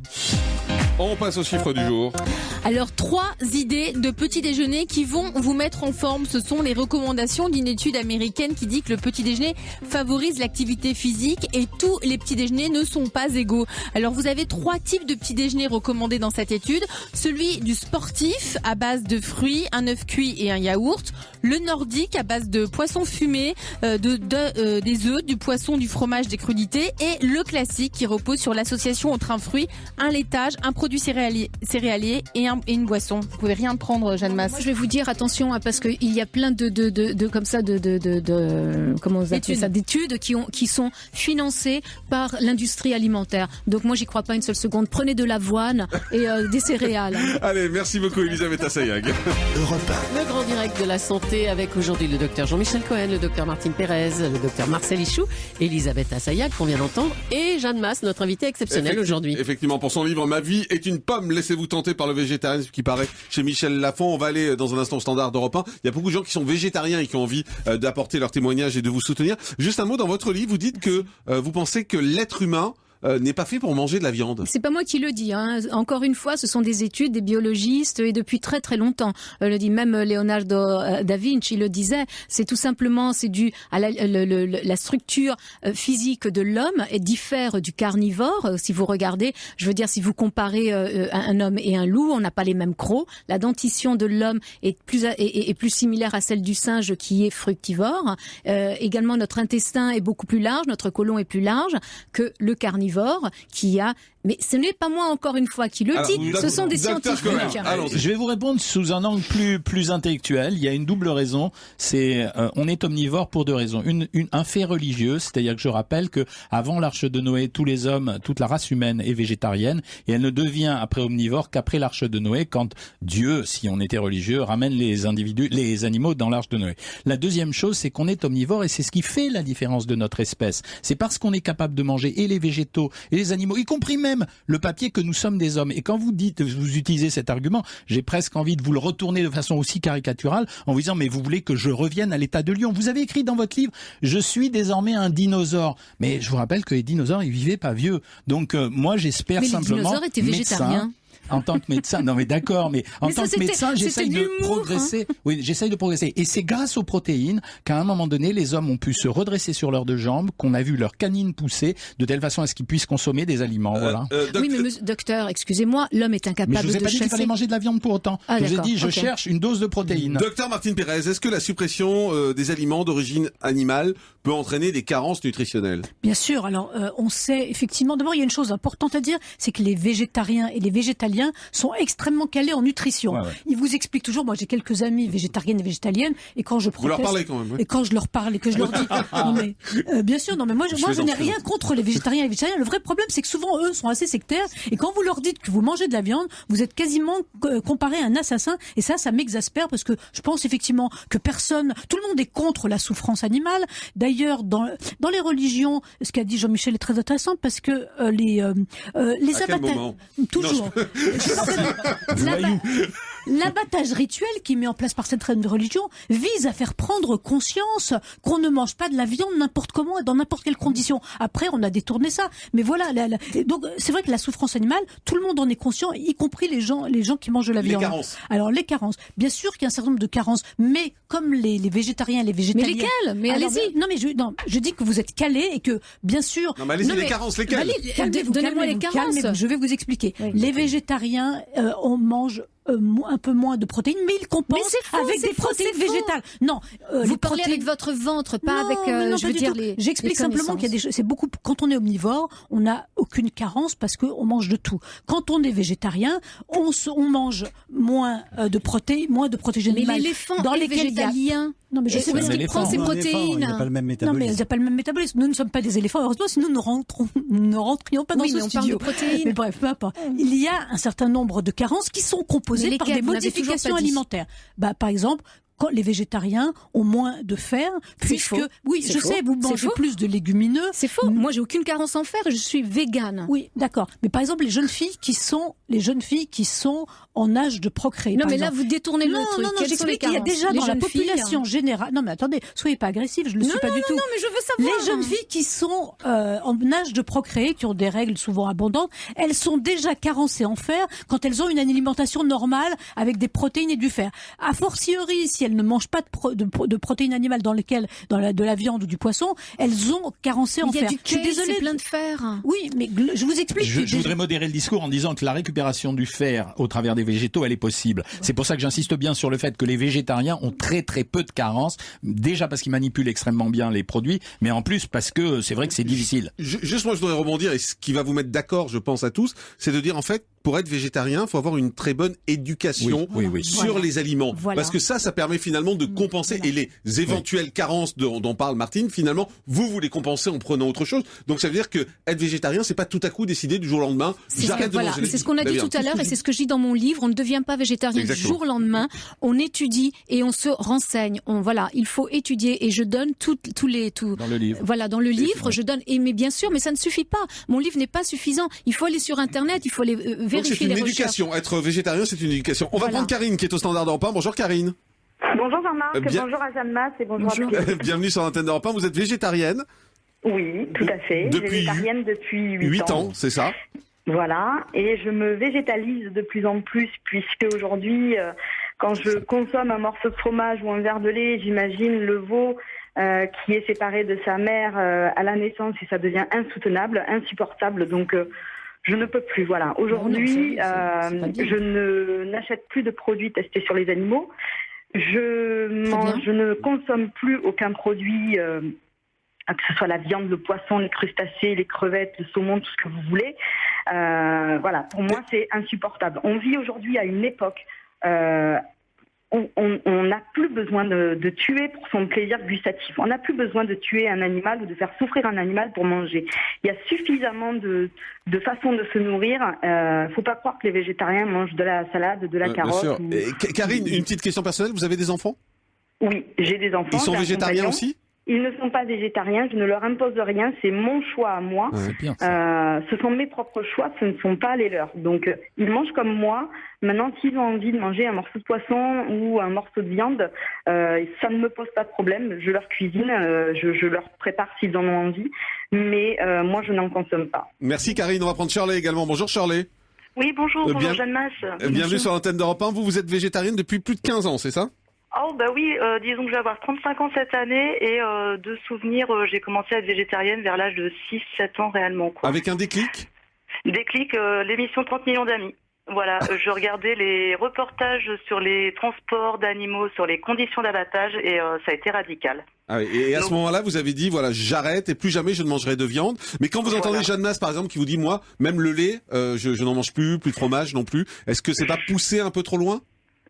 On passe au chiffre du jour. Alors, 3 idées de petit déjeuner qui vont vous mettre en forme. Ce sont les recommandations d'une étude américaine qui dit que le petit déjeuner favorise l'activité physique et tous les petits déjeuners ne sont pas égaux. Alors, vous avez 3 types de petits déjeuners recommandés dans cette étude. Celui du sportif à base de fruits, un œuf cuit et un yaourt. Le nordique à base de poisson fumé, des œufs, du poisson, du fromage, des crudités. Et le classique qui repose sur l'association entre un fruit, un laitage, un produit céréalier et une boisson. Vous pouvez rien prendre, Jeanne Masse. Moi, je vais vous dire attention parce qu'il y a plein de comme ça comment on appelle ça, d'études qui sont financées par l'industrie alimentaire. Donc moi j'y crois pas une seule seconde. Prenez de l'avoine et des céréales. Allez, merci beaucoup Elisabeth Assayag. Le grand direct de la santé avec aujourd'hui le docteur Jean-Michel Cohen, le docteur Martine Pérez, le docteur Marcel Ichou, Elisabeth Assayag qu'on vient d'entendre et Jeanne Masse, notre invitée exceptionnelle aujourd'hui. Effectivement, pour son livre Ma vie est une pomme, laissez-vous tenter par le végétarisme qui paraît chez Michel Lafon. On va aller dans un instant au Standard d'Europe 1. Il y a beaucoup de gens qui sont végétariens et qui ont envie d'apporter leur témoignage et de vous soutenir. Juste un mot, dans votre livre, vous dites que vous pensez que l'être humain n'est pas fait pour manger de la viande. C'est pas moi qui le dis, hein. Encore une fois, ce sont des études, des biologistes, et depuis très très longtemps. Le dit même Leonardo da Vinci le disait. C'est tout simplement, c'est dû à la structure physique de l'homme et diffère du carnivore. Si vous regardez, je veux dire, si vous comparez un homme et un loup, on n'a pas les mêmes crocs. La dentition de l'homme est plus similaire à celle du singe qui est fructivore. Également, notre intestin est beaucoup plus large, notre côlon est plus large que le carnivore qui a... Mais ce n'est pas moi, encore une fois, qui le dit, ce sont des scientifiques. Je vais vous répondre sous un angle plus intellectuel. Il y a une double raison. C'est on est omnivore pour 2 raisons. Un fait religieux, c'est-à-dire que je rappelle que avant l'Arche de Noé, tous les hommes, toute la race humaine est végétarienne et elle ne devient après omnivore qu'après l'Arche de Noé, quand Dieu, si on était religieux, ramène les animaux dans l'Arche de Noé. La deuxième chose, c'est qu'on est omnivore et c'est ce qui fait la différence de notre espèce. C'est parce qu'on est capable de manger et les végétaux et les animaux, y compris même le papier, que nous sommes des hommes. Et quand vous utilisez cet argument, j'ai presque envie de vous le retourner de façon aussi caricaturale en vous disant mais vous voulez que je revienne à l'état de lion. Vous avez écrit dans votre livre je suis désormais un dinosaure. Mais je vous rappelle que les dinosaures ils vivaient pas vieux. Donc moi j'espère simplement. Les dinosaures étaient végétariens. En tant que médecin, non mais d'accord, mais en tant que médecin, j'essaye de progresser. Hein. Oui, j'essaye de progresser. Et c'est grâce aux protéines qu'à un moment donné, les hommes ont pu se redresser sur leurs 2 jambes, qu'on a vu leurs canines pousser, de telle façon à ce qu'ils puissent consommer des aliments. Voilà. Oui, mais docteur, excusez-moi, l'homme est incapable de chasser. Mais je vous ai pas dit qu'il fallait manger de la viande pour autant. Je vous ai dit, je cherche une dose de protéines. Docteur Martine Pérez, est-ce que la suppression des aliments d'origine animale peut entraîner des carences nutritionnelles? Bien sûr. Alors, on sait effectivement. D'abord, il y a une chose importante à dire, c'est que les végétariens et les végétaliens sont extrêmement calés en nutrition. Ouais. Ils vous expliquent toujours. Moi, j'ai quelques amis végétariennes et végétaliennes, et quand je proteste, vous leur parlez quand même. Oui. Et quand je leur parle et que je leur dis, non mais bien sûr, non mais moi je n'ai rien contre les végétariens et les végétaliens. Le vrai problème, c'est que souvent eux sont assez sectaires, et quand vous leur dites que vous mangez de la viande, vous êtes quasiment comparé à un assassin, et ça m'exaspère parce que je pense effectivement que tout le monde est contre la souffrance animale. D'ailleurs, dans les religions, ce qu'a dit Jean-Michel est très intéressant parce que les abattage toujours. L'abattage rituel qui est mis en place par certaines religions vise à faire prendre conscience qu'on ne mange pas de la viande n'importe comment et dans n'importe quelle condition. Après, on a détourné ça. Mais voilà, donc c'est vrai que la souffrance animale, tout le monde en est conscient, y compris les gens qui mangent de la viande. Les carences. Alors les carences, bien sûr qu'il y a un certain nombre de carences, mais comme les végétariens et les végétaliens. Mais lesquelles? Mais allez-y. Non mais je dis que vous êtes calés et que bien sûr. Non mais allez-y, les carences, lesquelles? Donnez-moi les carences. Je vais vous expliquer. Oui. Les végétariens, on mange un peu moins de protéines, mais ils compensent avec des protéines végétales. Non, vous parlez avec votre ventre, pas avec. Je veux dire les. J'explique simplement qu'il y a c'est beaucoup. Quand on est omnivore, on n'a aucune carence parce qu'on mange de tout. Quand on est végétarien, on mange moins de protéines animales. Mais l'éléphant dans les végétaliens. Non, mais je sais pas ce qu'il prend ces protéines. Il n'a pas le même métabolisme. Non, mais il n'a pas le même métabolisme. Nous ne sommes pas des éléphants, heureusement, sinon nous ne rentrions pas dans ce studio. Mais bref, peu importe. Il y a un certain nombre de carences qui sont composées par des modifications alimentaires. Par exemple, quand les végétariens ont moins de fer, puisque sais, vous mangez plus de légumineux. C'est faux. Moi, j'ai aucune carence en fer et je suis végane. Oui, d'accord. Mais par exemple, les jeunes filles qui sont en âge de procréer. Non, mais là, vous détournez le truc. Non, j'explique qu'il y a déjà dans la population générale. Non, mais attendez, soyez pas agressifs, je le suis pas du tout. Non, mais je veux savoir. Les jeunes filles qui sont en âge de procréer, qui ont des règles souvent abondantes, elles sont déjà carencées en fer quand elles ont une alimentation normale avec des protéines et du fer. A fortiori, si elles ne mangent pas de protéines animales de la viande ou du poisson, elles ont carencé en fer. Je suis désolée. C'est plein de fer. Oui, mais je vous explique. Je voudrais modérer le discours en disant que la récupération du fer au travers des végétaux, elle est possible. C'est pour ça que j'insiste bien sur le fait que les végétariens ont très très peu de carences, déjà parce qu'ils manipulent extrêmement bien les produits, mais en plus parce que c'est vrai que c'est difficile. Juste moi je voudrais rebondir, et ce qui va vous mettre d'accord, je pense à tous, c'est de dire en fait, pour être végétarien, il faut avoir une très bonne éducation sur les aliments. Voilà. Parce que ça permet finalement de compenser. Et les éventuelles carences dont parle Martine, finalement, vous les compensez en prenant autre chose. Donc ça veut dire que être végétarien, c'est pas tout à coup décider du jour au lendemain, j'arrête de manger. C'est ce qu'on a dit tout à l'heure et c'est ce que je dis dans mon livre. On ne devient pas végétarien du jour au lendemain. On étudie et on se renseigne. Il faut étudier et je donne tous les dans le livre. Voilà, dans le livre, je donne. Mais bien sûr, mais ça ne suffit pas. Mon livre n'est pas suffisant. Il faut aller sur Internet, il faut aller vérifier. Donc c'est une éducation. Être végétarien, c'est une éducation. On va prendre Karine qui est au standard d'Europe 1. Bonjour Karine. Bonjour Jean-Marc, bonjour à Jeanne-Masse et bonjour. Bienvenue sur l'antenne d'Europe 1. Vous êtes végétarienne? Oui, tout à fait. Végétarienne depuis 8 ans. C'est ça. Voilà, et je me végétalise de plus en plus puisque aujourd'hui, quand je consomme un morceau de fromage ou un verre de lait, j'imagine le veau qui est séparé de sa mère à la naissance et ça devient insoutenable, insupportable. Donc je ne peux plus. Voilà. Aujourd'hui, je n'achète plus de produits testés sur les animaux. Je ne consomme plus aucun produit, que ce soit la viande, le poisson, les crustacés, les crevettes, le saumon, tout ce que vous voulez. Voilà. Pour moi, c'est insupportable. On vit aujourd'hui à une époque on n'a plus besoin de tuer pour son plaisir gustatif. On n'a plus besoin de tuer un animal ou de faire souffrir un animal pour manger. Il y a suffisamment de façons de se nourrir. Faut pas croire que les végétariens mangent de la salade, de la carotte. Karine, une petite question personnelle. Vous avez des enfants? Oui, j'ai des enfants. Ils sont végétariens aussi? Ils ne sont pas végétariens, je ne leur impose rien, c'est mon choix à moi. Ce sont mes propres choix, ce ne sont pas les leurs. Donc ils mangent comme moi. Maintenant, s'ils ont envie de manger un morceau de poisson ou un morceau de viande, ça ne me pose pas de problème. Je leur cuisine, je leur prépare s'ils en ont envie, mais moi je n'en consomme pas. Merci Karine, on va prendre Shirley également. Bonjour Shirley. Oui, bonjour Jeanne-Masse. Bienvenue sur l'antenne d'Europe 1. Vous êtes végétarienne depuis plus de 15 ans, c'est ça? Oh bah oui, disons que je vais avoir 35 ans cette année et de souvenir, j'ai commencé à être végétarienne vers l'âge de 6-7 ans réellement. Quoi. Avec un déclic? Déclic, l'émission 30 millions d'amis. Voilà, je regardais les reportages sur les transports d'animaux, sur les conditions d'abattage et ça a été radical. Ah oui, et à ce moment-là, vous avez dit, voilà, j'arrête et plus jamais je ne mangerai de viande. Mais quand vous entendez Jeanne-Masse, par exemple, qui vous dit, moi, même le lait, je n'en mange plus de fromage non plus, est-ce que c'est pas poussé un peu trop loin?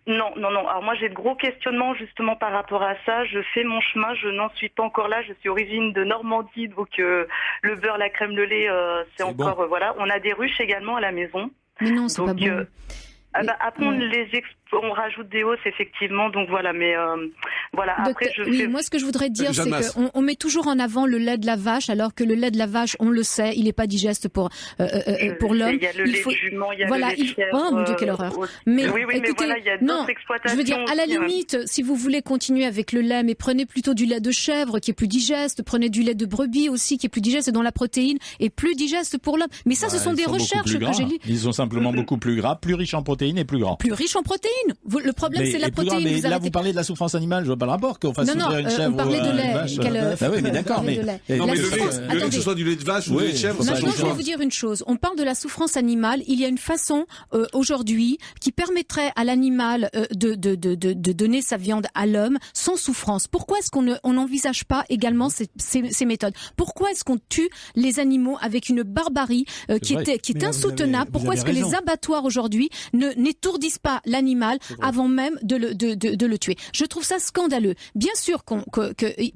Non. Alors moi j'ai de gros questionnements justement par rapport à ça. Je fais mon chemin, je n'en suis pas encore là. Je suis origine de Normandie, donc le beurre, la crème, le lait, c'est encore bon. Voilà. On a des ruches également à la maison. Mais non, c'est donc, pas bon. Après on les on rajoute des hausses effectivement, donc voilà, mais voilà. Après, moi ce que je voudrais dire, c'est qu'on met toujours en avant le lait de la vache, alors que le lait de la vache, on le sait, il n'est pas digeste pour l'homme. Il y a le lait de jument, il y a le lait de chèvre. Oh mon Dieu, quelle horreur. Mais oui, écoutez, mais voilà, il y a d'autres exploitations. Je veux dire, à la limite, si vous voulez continuer avec le lait, mais prenez plutôt du lait de chèvre qui est plus digeste, prenez du lait de brebis aussi qui est plus digeste et dont la protéine est plus digeste pour l'homme. Mais ça, ce sont des recherches que j'ai lues. Ils sont simplement beaucoup plus gras, plus riches en protéines et plus grands. Plus riches en protéines. Le problème, c'est la protéine. Mais là, vous parlez de la souffrance animale, je vois pas le rapport qu'on fasse souffrir une chèvre. On parlait de lait. Ah oui, mais d'accord, mais le lait, que ce soit du lait de vache ou du lait de chèvre, ça change. Maintenant, je vais vous dire une chose. On parle de la souffrance animale. Il y a une façon aujourd'hui qui permettrait à l'animal de donner sa viande à l'homme sans souffrance. Pourquoi est-ce qu'on n'envisage pas également ces méthodes? Pourquoi est-ce qu'on tue les animaux avec une barbarie qui est insoutenable? Pourquoi est-ce que les abattoirs aujourd'hui n'étourdissent pas l'animal avant même de le tuer? Je trouve ça scandaleux. Bien sûr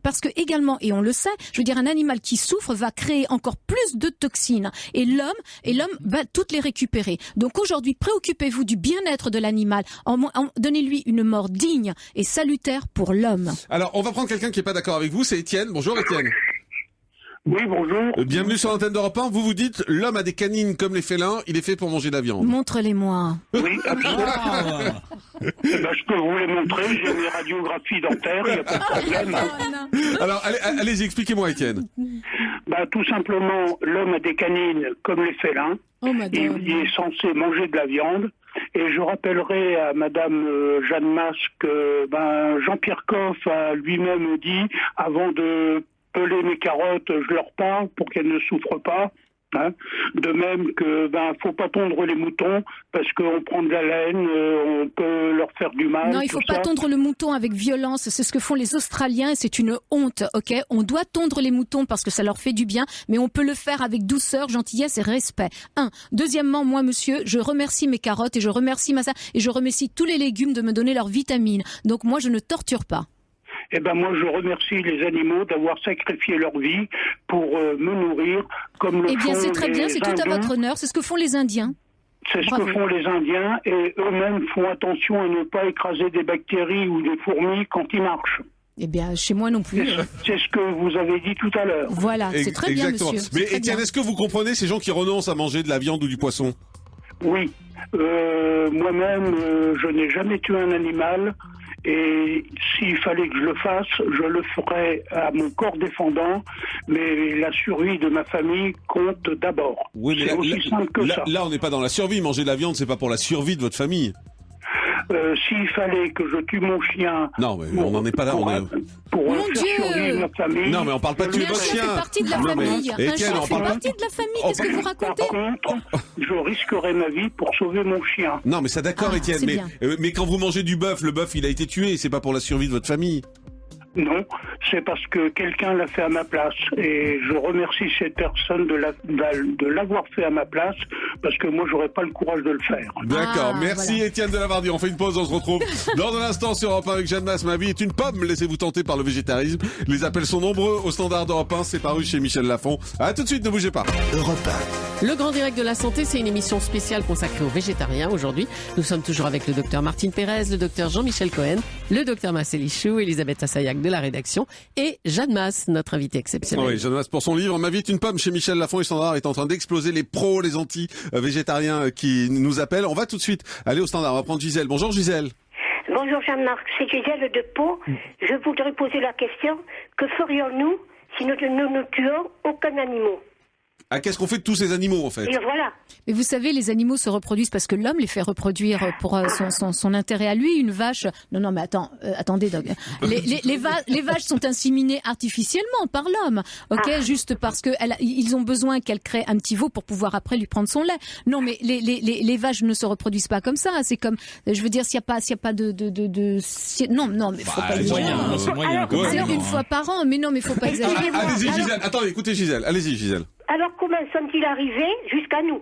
parce que également, et on le sait, je veux dire, un animal qui souffre va créer encore plus de toxines et l'homme va toutes les récupérer. Donc aujourd'hui, préoccupez-vous du bien-être de l'animal, donnez-lui une mort digne et salutaire pour l'homme. Alors, on va prendre quelqu'un qui n'est pas d'accord avec vous, c'est Étienne. Bonjour Étienne. Oui, bonjour. Bienvenue sur l'antenne d'Europe 1. Vous dites, l'homme a des canines comme les félins, il est fait pour manger de la viande. Montre-les-moi. Oui, absolument. Je peux vous les montrer, j'ai mes radiographies dentaires, il n'y a pas de problème. Alors, allez-y, expliquez-moi Étienne. Tout simplement, l'homme a des canines comme les félins. Il est censé manger de la viande. Et je rappellerai à Madame Jeanne Mas que Jean-Pierre Coff a lui-même dit, avant de peler mes carottes, je leur parle pour qu'elles ne souffrent pas. De même que faut pas tondre les moutons parce qu'on prend de la laine, on peut leur faire du mal. Non, il faut pas tondre le mouton avec violence. C'est ce que font les Australiens et c'est une honte. Ok, on doit tondre les moutons parce que ça leur fait du bien, mais on peut le faire avec douceur, gentillesse et respect. Deuxièmement, moi, monsieur, je remercie mes carottes et je remercie et je remercie tous les légumes de me donner leurs vitamines. Donc moi, je ne torture pas. Moi, je remercie les animaux d'avoir sacrifié leur vie pour me nourrir, comme le font les Indiens. Eh bien, c'est très bien, c'est tout à votre honneur. C'est ce que font les Indiens. C'est ce que font les Indiens, et eux-mêmes font attention à ne pas écraser des bactéries ou des fourmis quand ils marchent. Eh bien, chez moi non plus. C'est ce que vous avez dit tout à l'heure. Voilà, c'est très bien, monsieur. Mais Étienne, est-ce que vous comprenez ces gens qui renoncent à manger de la viande ou du poisson? Oui. Moi-même, je n'ai jamais tué un animal. Et s'il fallait que je le fasse, je le ferais à mon corps défendant, mais la survie de ma famille compte d'abord. Oui, mais c'est aussi simple que ça. Là, on n'est pas dans la survie. Manger de la viande, c'est pas pour la survie de votre famille. S'il fallait que je tue mon chien... Non, mais on n'en est pas là. Pour faire survivre ma famille... Non, mais on parle pas de tuer votre chien. Un chien fait partie de la famille. Un chien fait partie de la famille. Qu'est-ce que vous racontez? Par contre, je risquerais ma vie pour sauver mon chien. Non, mais ça d'accord, Étienne. Mais quand vous mangez du bœuf, le bœuf, il a été tué. C'est pas pour la survie de votre famille. Non, c'est parce que quelqu'un l'a fait à ma place. Et je remercie cette personne de l'avoir fait à ma place, parce que moi, j'aurais pas le courage de le faire. D'accord, merci Étienne de l'avoir dit. On fait une pause, on se retrouve dans un instant sur Europe 1 avec Jeanne Mas. Ma vie est une pomme, laissez-vous tenter par le végétarisme. Les appels sont nombreux au standard d'Europe 1, c'est paru chez Michel Lafon. À tout de suite, ne bougez pas. Europe 1. Le Grand Direct de la Santé, c'est une émission spéciale consacrée aux végétariens. Aujourd'hui, nous sommes toujours avec le docteur Martine Pérez, le docteur Jean-Michel Cohen, le docteur Marcel Lichou, Elisabeth Assayag de la rédaction et Jeanne Mas, notre invité exceptionnel. Oui, Jeanne Mas pour son livre Ma vie est une pomme chez Michel Lafon et Standard est en train d'exploser. Les pros, les anti-végétariens qui nous appellent. On va tout de suite aller au Standard. On va prendre Gisèle. Bonjour Gisèle. Bonjour Jean-Marc, c'est Gisèle de Pau. Je voudrais poser la question, que ferions-nous si nous ne tuons aucun animal? Qu'est-ce qu'on fait de tous ces animaux en fait? Et voilà. Mais vous savez, les animaux se reproduisent parce que l'homme les fait reproduire pour son intérêt à lui. Une vache... Non, mais attendez, Doug. Les vaches sont inséminées artificiellement par l'homme, ok, juste parce que ils ont besoin qu'elle crée un petit veau pour pouvoir après lui prendre son lait. Non, mais les vaches ne se reproduisent pas comme ça. C'est comme, je veux dire, s'il y a pas de non, mais faut pas exagérer. Alors, une fois par an, mais non, mais faut pas exagérer. Allez-y, Gisèle. Attendez, écoutez Gisèle. Allez-y, Gisèle. Alors, comment sont-ils arrivés jusqu'à nous?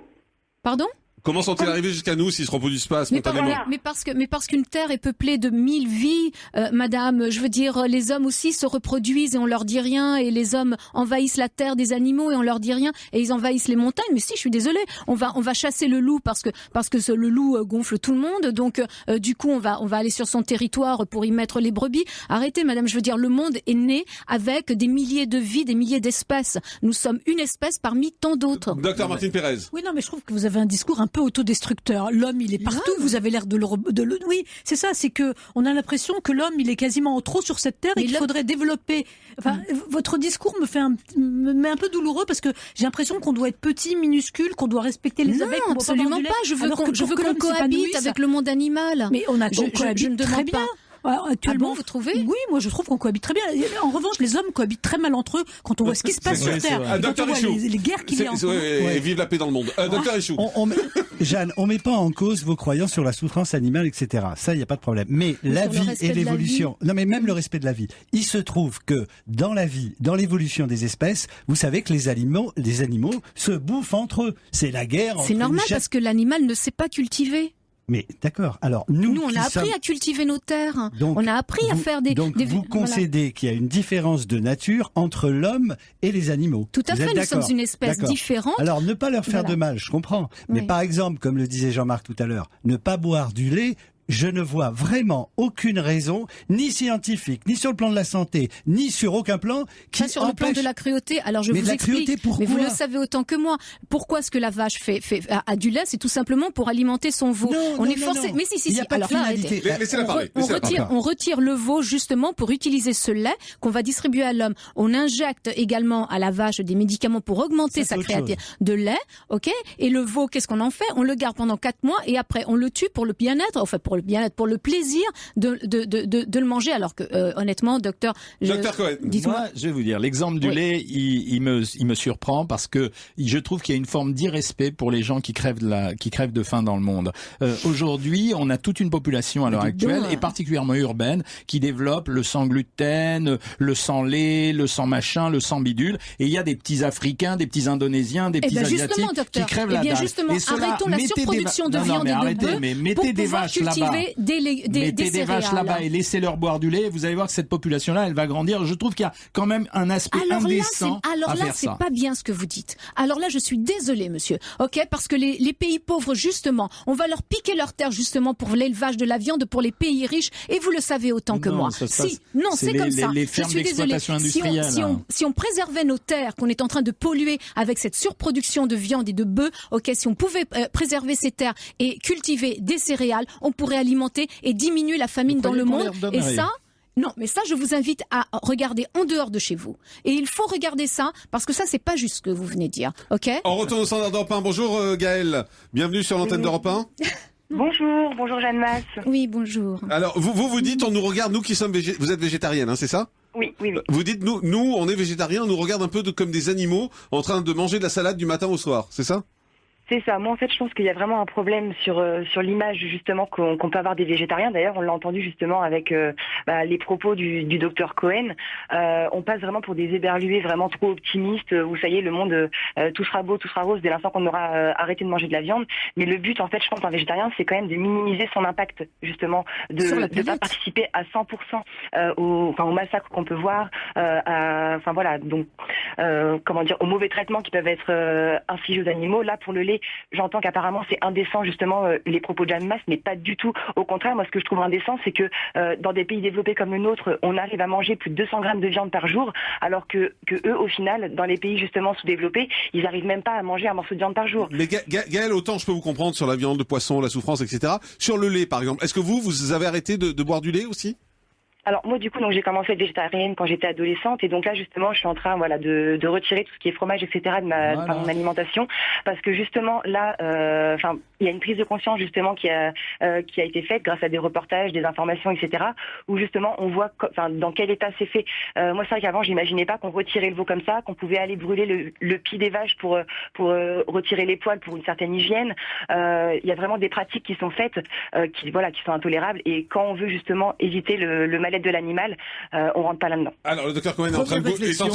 Pardon? Comment sont-ils arrivés jusqu'à nous s'ils se reproduisent pas spontanément? Mais parce qu'une terre est peuplée de 1000 vies, madame, je veux dire, les hommes aussi se reproduisent et on leur dit rien, et les hommes envahissent la terre des animaux et on leur dit rien, et ils envahissent les montagnes. Mais si, je suis désolée, on va chasser le loup parce que le loup gonfle tout le monde, donc du coup on va aller sur son territoire pour y mettre les brebis. Arrêtez, madame, je veux dire, le monde est né avec des milliers de vies, des milliers d'espèces. Nous sommes une espèce parmi tant d'autres. Docteur Martine Pérez. Oui, non, mais je trouve que vous avez un discours un peu autodestructeur. L'homme, il est partout. Vous avez l'air de le. Oui, c'est ça. C'est que on a l'impression que l'homme, il est quasiment trop sur cette terre et qu'il faudrait développer. Enfin, votre discours me met un peu douloureux parce que j'ai l'impression qu'on doit être petit, minuscule, qu'on doit respecter les abeilles. Non, absolument pas. Je veux qu'on cohabite avec le monde animal. Mais je ne demande pas. Actuellement, vous trouvez? Oui, moi je trouve qu'on cohabite très bien. En revanche, les hommes cohabitent très mal entre eux quand on voit ce qui se passe sur Terre. Quand on voit les guerres qu'il y a entre eux. Et vive la paix dans le monde. Docteur Richoux. Jeanne, on met pas en cause vos croyances sur la souffrance animale, etc. Ça, il n'y a pas de problème. Mais la vie et l'évolution. Non, mais même le respect de la vie. Il se trouve que dans la vie, dans l'évolution des espèces, vous savez que les animaux se bouffent entre eux. C'est la guerre. C'est normal parce que l'animal ne sait pas cultiver. Mais d'accord. Alors nous on a appris à cultiver nos terres. Donc, on a appris à faire des. Donc vous concédez qu'il y a une différence de nature entre l'homme et les animaux. Tout à fait. Nous sommes une espèce différente. Alors ne pas leur faire de mal, je comprends. Mais par exemple, comme le disait Jean-Marc tout à l'heure, ne pas boire du lait. Je ne vois vraiment aucune raison, ni scientifique, ni sur le plan de la santé, ni sur aucun plan, qui pas sur le plan de la cruauté. Alors je vous explique. Mais vous le savez autant que moi. Pourquoi est-ce que la vache a du lait? C'est tout simplement pour alimenter son veau. On est forcé. Mais si. Alors là, arrêtez. On retire le veau justement pour utiliser ce lait qu'on va distribuer à l'homme. On injecte également à la vache des médicaments pour augmenter sa création de lait, ok? Et le veau, qu'est-ce qu'on en fait? On le garde pendant 4 mois et après on le tue pour le bien-être, enfin pour le bien-être, pour le plaisir de le manger. Alors que honnêtement, docteur Cohen, moi je vais vous dire, l'exemple du lait, il me surprend parce que je trouve qu'il y a une forme d'irrespect pour les gens qui crèvent de faim dans le monde. Aujourd'hui, on a toute une population à l'heure actuelle et particulièrement urbaine qui développe le sang gluten, le sang lait, le sang machin, le sang bidule, et il y a des petits Africains, des petits Indonésiens, des petits Asiatiques qui crèvent la dalle. Justement, arrêtons la surproduction de viande et de bœuf mettez des vaches là-bas. Mettez des vaches là-bas et laissez-leur boire du lait. Vous allez voir que cette population-là, elle va grandir. Je trouve qu'il y a quand même un aspect indécent à faire ça. Alors là, c'est pas bien ce que vous dites. Alors là, je suis désolée, monsieur. Ok, parce que les pays pauvres, justement, on va leur piquer leur terre justement pour l'élevage de la viande pour les pays riches. Et vous le savez autant que moi. C'est comme ça. Les fermes d'exploitation industrielle. Si on préservait nos terres qu'on est en train de polluer avec cette surproduction de viande et de bœufs, ok, si on pouvait préserver ces terres et cultiver des céréales, on pourrait alimenter et diminuer la famine dans le monde. Et ça, non, mais ça, je vous invite à regarder en dehors de chez vous. Et il faut regarder ça, parce que ça, c'est pas juste ce que vous venez de dire. Ok? On retourne au standard d'Europe 1. Bonjour Gaëlle. Bienvenue sur l'antenne d'Europe 1. Bonjour Jeanne Masse. Oui, bonjour. Alors, vous dites, on nous regarde, nous qui sommes vous êtes végétarienne, hein, c'est ça? Oui. Vous dites, nous, on est végétariens, on nous regarde un peu comme des animaux en train de manger de la salade du matin au soir, c'est ça? C'est ça. Moi, en fait, je pense qu'il y a vraiment un problème sur l'image justement qu'on peut avoir des végétariens. D'ailleurs, on l'a entendu justement avec les propos du docteur Cohen. On passe vraiment pour des éberlués vraiment trop optimistes. Vous savez, le monde tout sera beau, tout sera rose dès l'instant qu'on aura arrêté de manger de la viande. Mais le but, en fait, je pense, d'un végétarien, c'est quand même de minimiser son impact justement, de pas participer à 100% au massacre qu'on peut voir, aux mauvais traitements qui peuvent être infligés aux animaux. Là, pour le lait, j'entends qu'apparemment c'est indécent justement les propos de Jeanne Masse, mais pas du tout. Au contraire, moi ce que je trouve indécent, c'est que dans des pays développés comme le nôtre, on arrive à manger plus de 200 grammes de viande par jour, alors que eux, au final, dans les pays justement sous-développés, ils arrivent même pas à manger un morceau de viande par jour. Mais Gaëlle, autant je peux vous comprendre sur la viande, le poisson, la souffrance, etc. Sur le lait, par exemple, est-ce que vous avez arrêté de boire du lait aussi? Alors moi du coup j'ai commencé à être végétarienne quand j'étais adolescente et donc là justement je suis en train de retirer tout ce qui est fromage etc. de mon alimentation parce que justement là il y a une prise de conscience justement qui a été faite grâce à des reportages, des informations etc. où justement on voit dans quel état c'est fait. Moi c'est vrai qu'avant j'imaginais pas qu'on retirait le veau comme ça, qu'on pouvait aller brûler le pis des vaches pour retirer les poils pour une certaine hygiène. Il y a vraiment des pratiques qui sont faites qui sont intolérables et quand on veut justement éviter le mal bien-être de l'animal, on rentre pas là-dedans. Alors le docteur Cohen est en train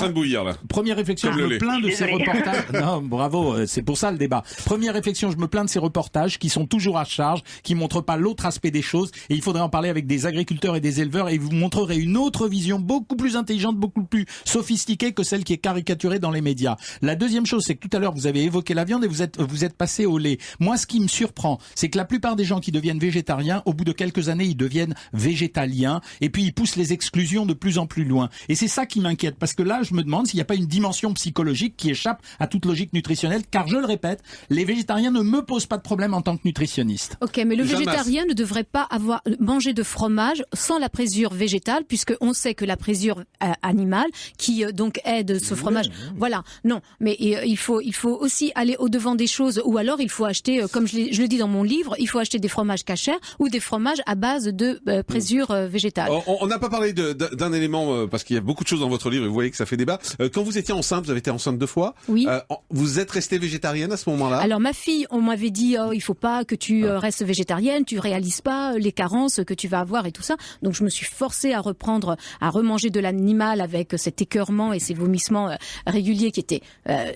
de bouillir là. Première réflexion, je me plains de ces reportages. Non, bravo, c'est pour ça le débat. Première réflexion, je me plains de ces reportages qui sont toujours à charge, qui montrent pas l'autre aspect des choses, et il faudrait en parler avec des agriculteurs et des éleveurs, et vous montrerez une autre vision beaucoup plus intelligente, beaucoup plus sophistiquée que celle qui est caricaturée dans les médias. La deuxième chose, c'est que tout à l'heure vous avez évoqué la viande et vous êtes passé au lait. Moi, ce qui me surprend, c'est que la plupart des gens qui deviennent végétariens, au bout de quelques années, ils deviennent végétaliens, et puis ils poussent les exclusions de plus en plus loin. Et c'est ça qui m'inquiète, parce que là, je me demande s'il n'y a pas une dimension psychologique qui échappe à toute logique nutritionnelle, car je le répète, les végétariens ne me posent pas de problème en tant que nutritionniste. Ok, mais le végétarien ne devrait pas avoir mangé de fromage sans la présure végétale, puisque on sait que la présure animale, qui donc aide ce fromage, voilà. Non, mais il faut aussi aller au devant des choses, ou alors il faut acheter, comme je le dis dans mon livre, il faut acheter des fromages cachers ou des fromages à base de présure végétale. On n'a pas parlé d'un élément parce qu'il y a beaucoup de choses dans votre livre et vous voyez que ça fait débat. Quand vous étiez enceinte, vous avez été enceinte 2 fois. Oui. Vous êtes restée végétarienne à ce moment-là? Alors ma fille, on m'avait dit il faut pas que tu restes végétarienne, tu réalises pas les carences que tu vas avoir et tout ça. Donc je me suis forcée à remanger de l'animal avec cet écœurement et ces vomissements réguliers qui étaient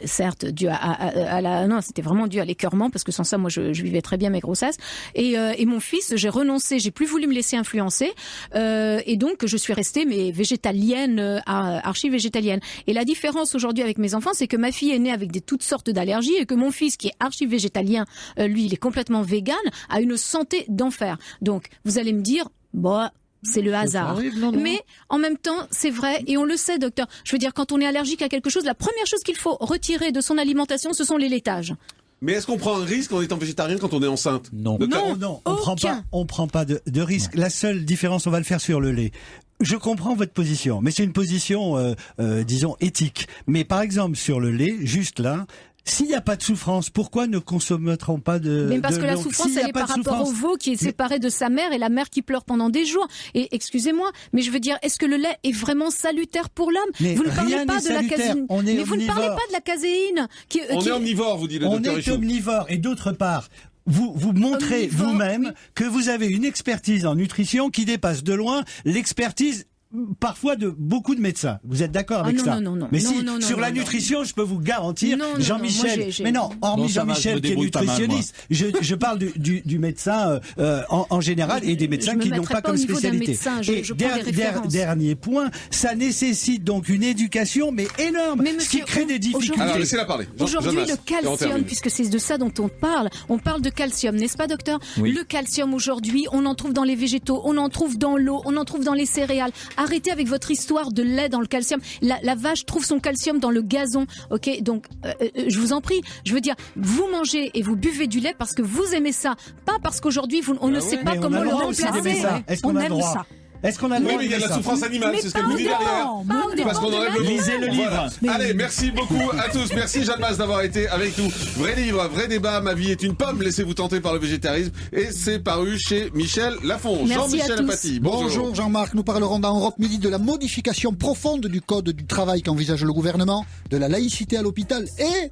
certes dus non, c'était vraiment dû à l'écœurement parce que sans ça moi je vivais très bien mes grossesses. Et mon fils, j'ai renoncé, j'ai plus voulu me laisser influencer et donc je suis restée mais végétalienne, archi-végétalienne. Et la différence aujourd'hui avec mes enfants, c'est que ma fille est née avec toutes sortes d'allergies et que mon fils, qui est archi-végétalien, lui, il est complètement vegan, a une santé d'enfer. Donc, vous allez me dire, c'est le hasard. Non. Mais en même temps, c'est vrai, et on le sait, docteur. Je veux dire, quand on est allergique à quelque chose, la première chose qu'il faut retirer de son alimentation, ce sont les laitages. Mais est-ce qu'on prend un risque en étant végétarien quand on est enceinte? Non, on prend pas de risque. La seule différence, on va le faire sur le lait. Je comprends votre position, mais c'est une position, disons, éthique. Mais par exemple, sur le lait, juste là, s'il n'y a pas de souffrance, pourquoi ne consommeront pas de Mais parce que la souffrance, elle est par rapport au veau qui est séparé de sa mère et la mère qui pleure pendant des jours. Et excusez-moi, mais je veux dire, est-ce que le lait est vraiment salutaire pour l'homme? Vous ne parlez pas de la caséine. Mais vous ne parlez pas de la caséine. On est omnivore, vous dit le docteur Richaud. On est omnivore. Et d'autre part, vous montrez vous-même que vous avez une expertise en nutrition qui dépasse de loin l'expertise parfois de beaucoup de médecins. Vous êtes d'accord avec ça? Non. Mais sur la nutrition, je peux vous garantir, Jean-Michel. Mais non, hormis Jean-Michel qui est nutritionniste, je parle du médecin en général et des médecins qui n'ont pas comme spécialité. Dernier point, ça nécessite donc une éducation mais énorme, ce qui crée des difficultés. Alors laissez-la parler. Aujourd'hui, le calcium, puisque c'est de ça dont on parle de calcium, n'est-ce pas, docteur? Oui. Le calcium aujourd'hui, on en trouve dans les végétaux, on en trouve dans l'eau, on en trouve dans les céréales. Arrêtez avec votre histoire de lait dans le calcium. La vache trouve son calcium dans le gazon. Ok, donc je vous en prie. Je veux dire, vous mangez et vous buvez du lait parce que vous aimez ça, pas parce qu'aujourd'hui on ne sait pas comment le remplacer. On aime ça. Est-ce qu'on a le droit? Oui, mais il y a de la souffrance animale, c'est ce qu'elle vous dit derrière. Parce qu'on enlève le mot. Lisez le livre. Allez, merci beaucoup à tous. Merci Jeanne Masse d'avoir été avec nous. Vrai livre, vrai débat. Ma vie est une pomme. Laissez-vous tenter par le végétarisme. Et c'est paru chez Michel Lafon. Jean-Michel Apathy. Bonjour Jean-Marc. Nous parlerons dans Europe Midi de la modification profonde du code du travail qu'envisage le gouvernement, de la laïcité à l'hôpital et...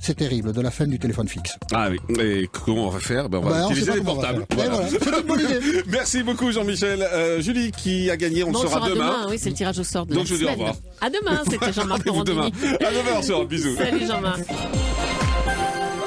c'est terrible, de la fin du téléphone fixe. Ah oui, et comment on va faire? On va utiliser les portables. Voilà. C'est une bonne idée. Merci beaucoup Jean-Michel. Julie, qui a gagné, on le saura demain. Oui, c'est le tirage au sort de Donc je vous dis au revoir. À demain, c'était Jean-Marc Morandini. À demain, on se revoit. Bisous. Salut Jean-Marc.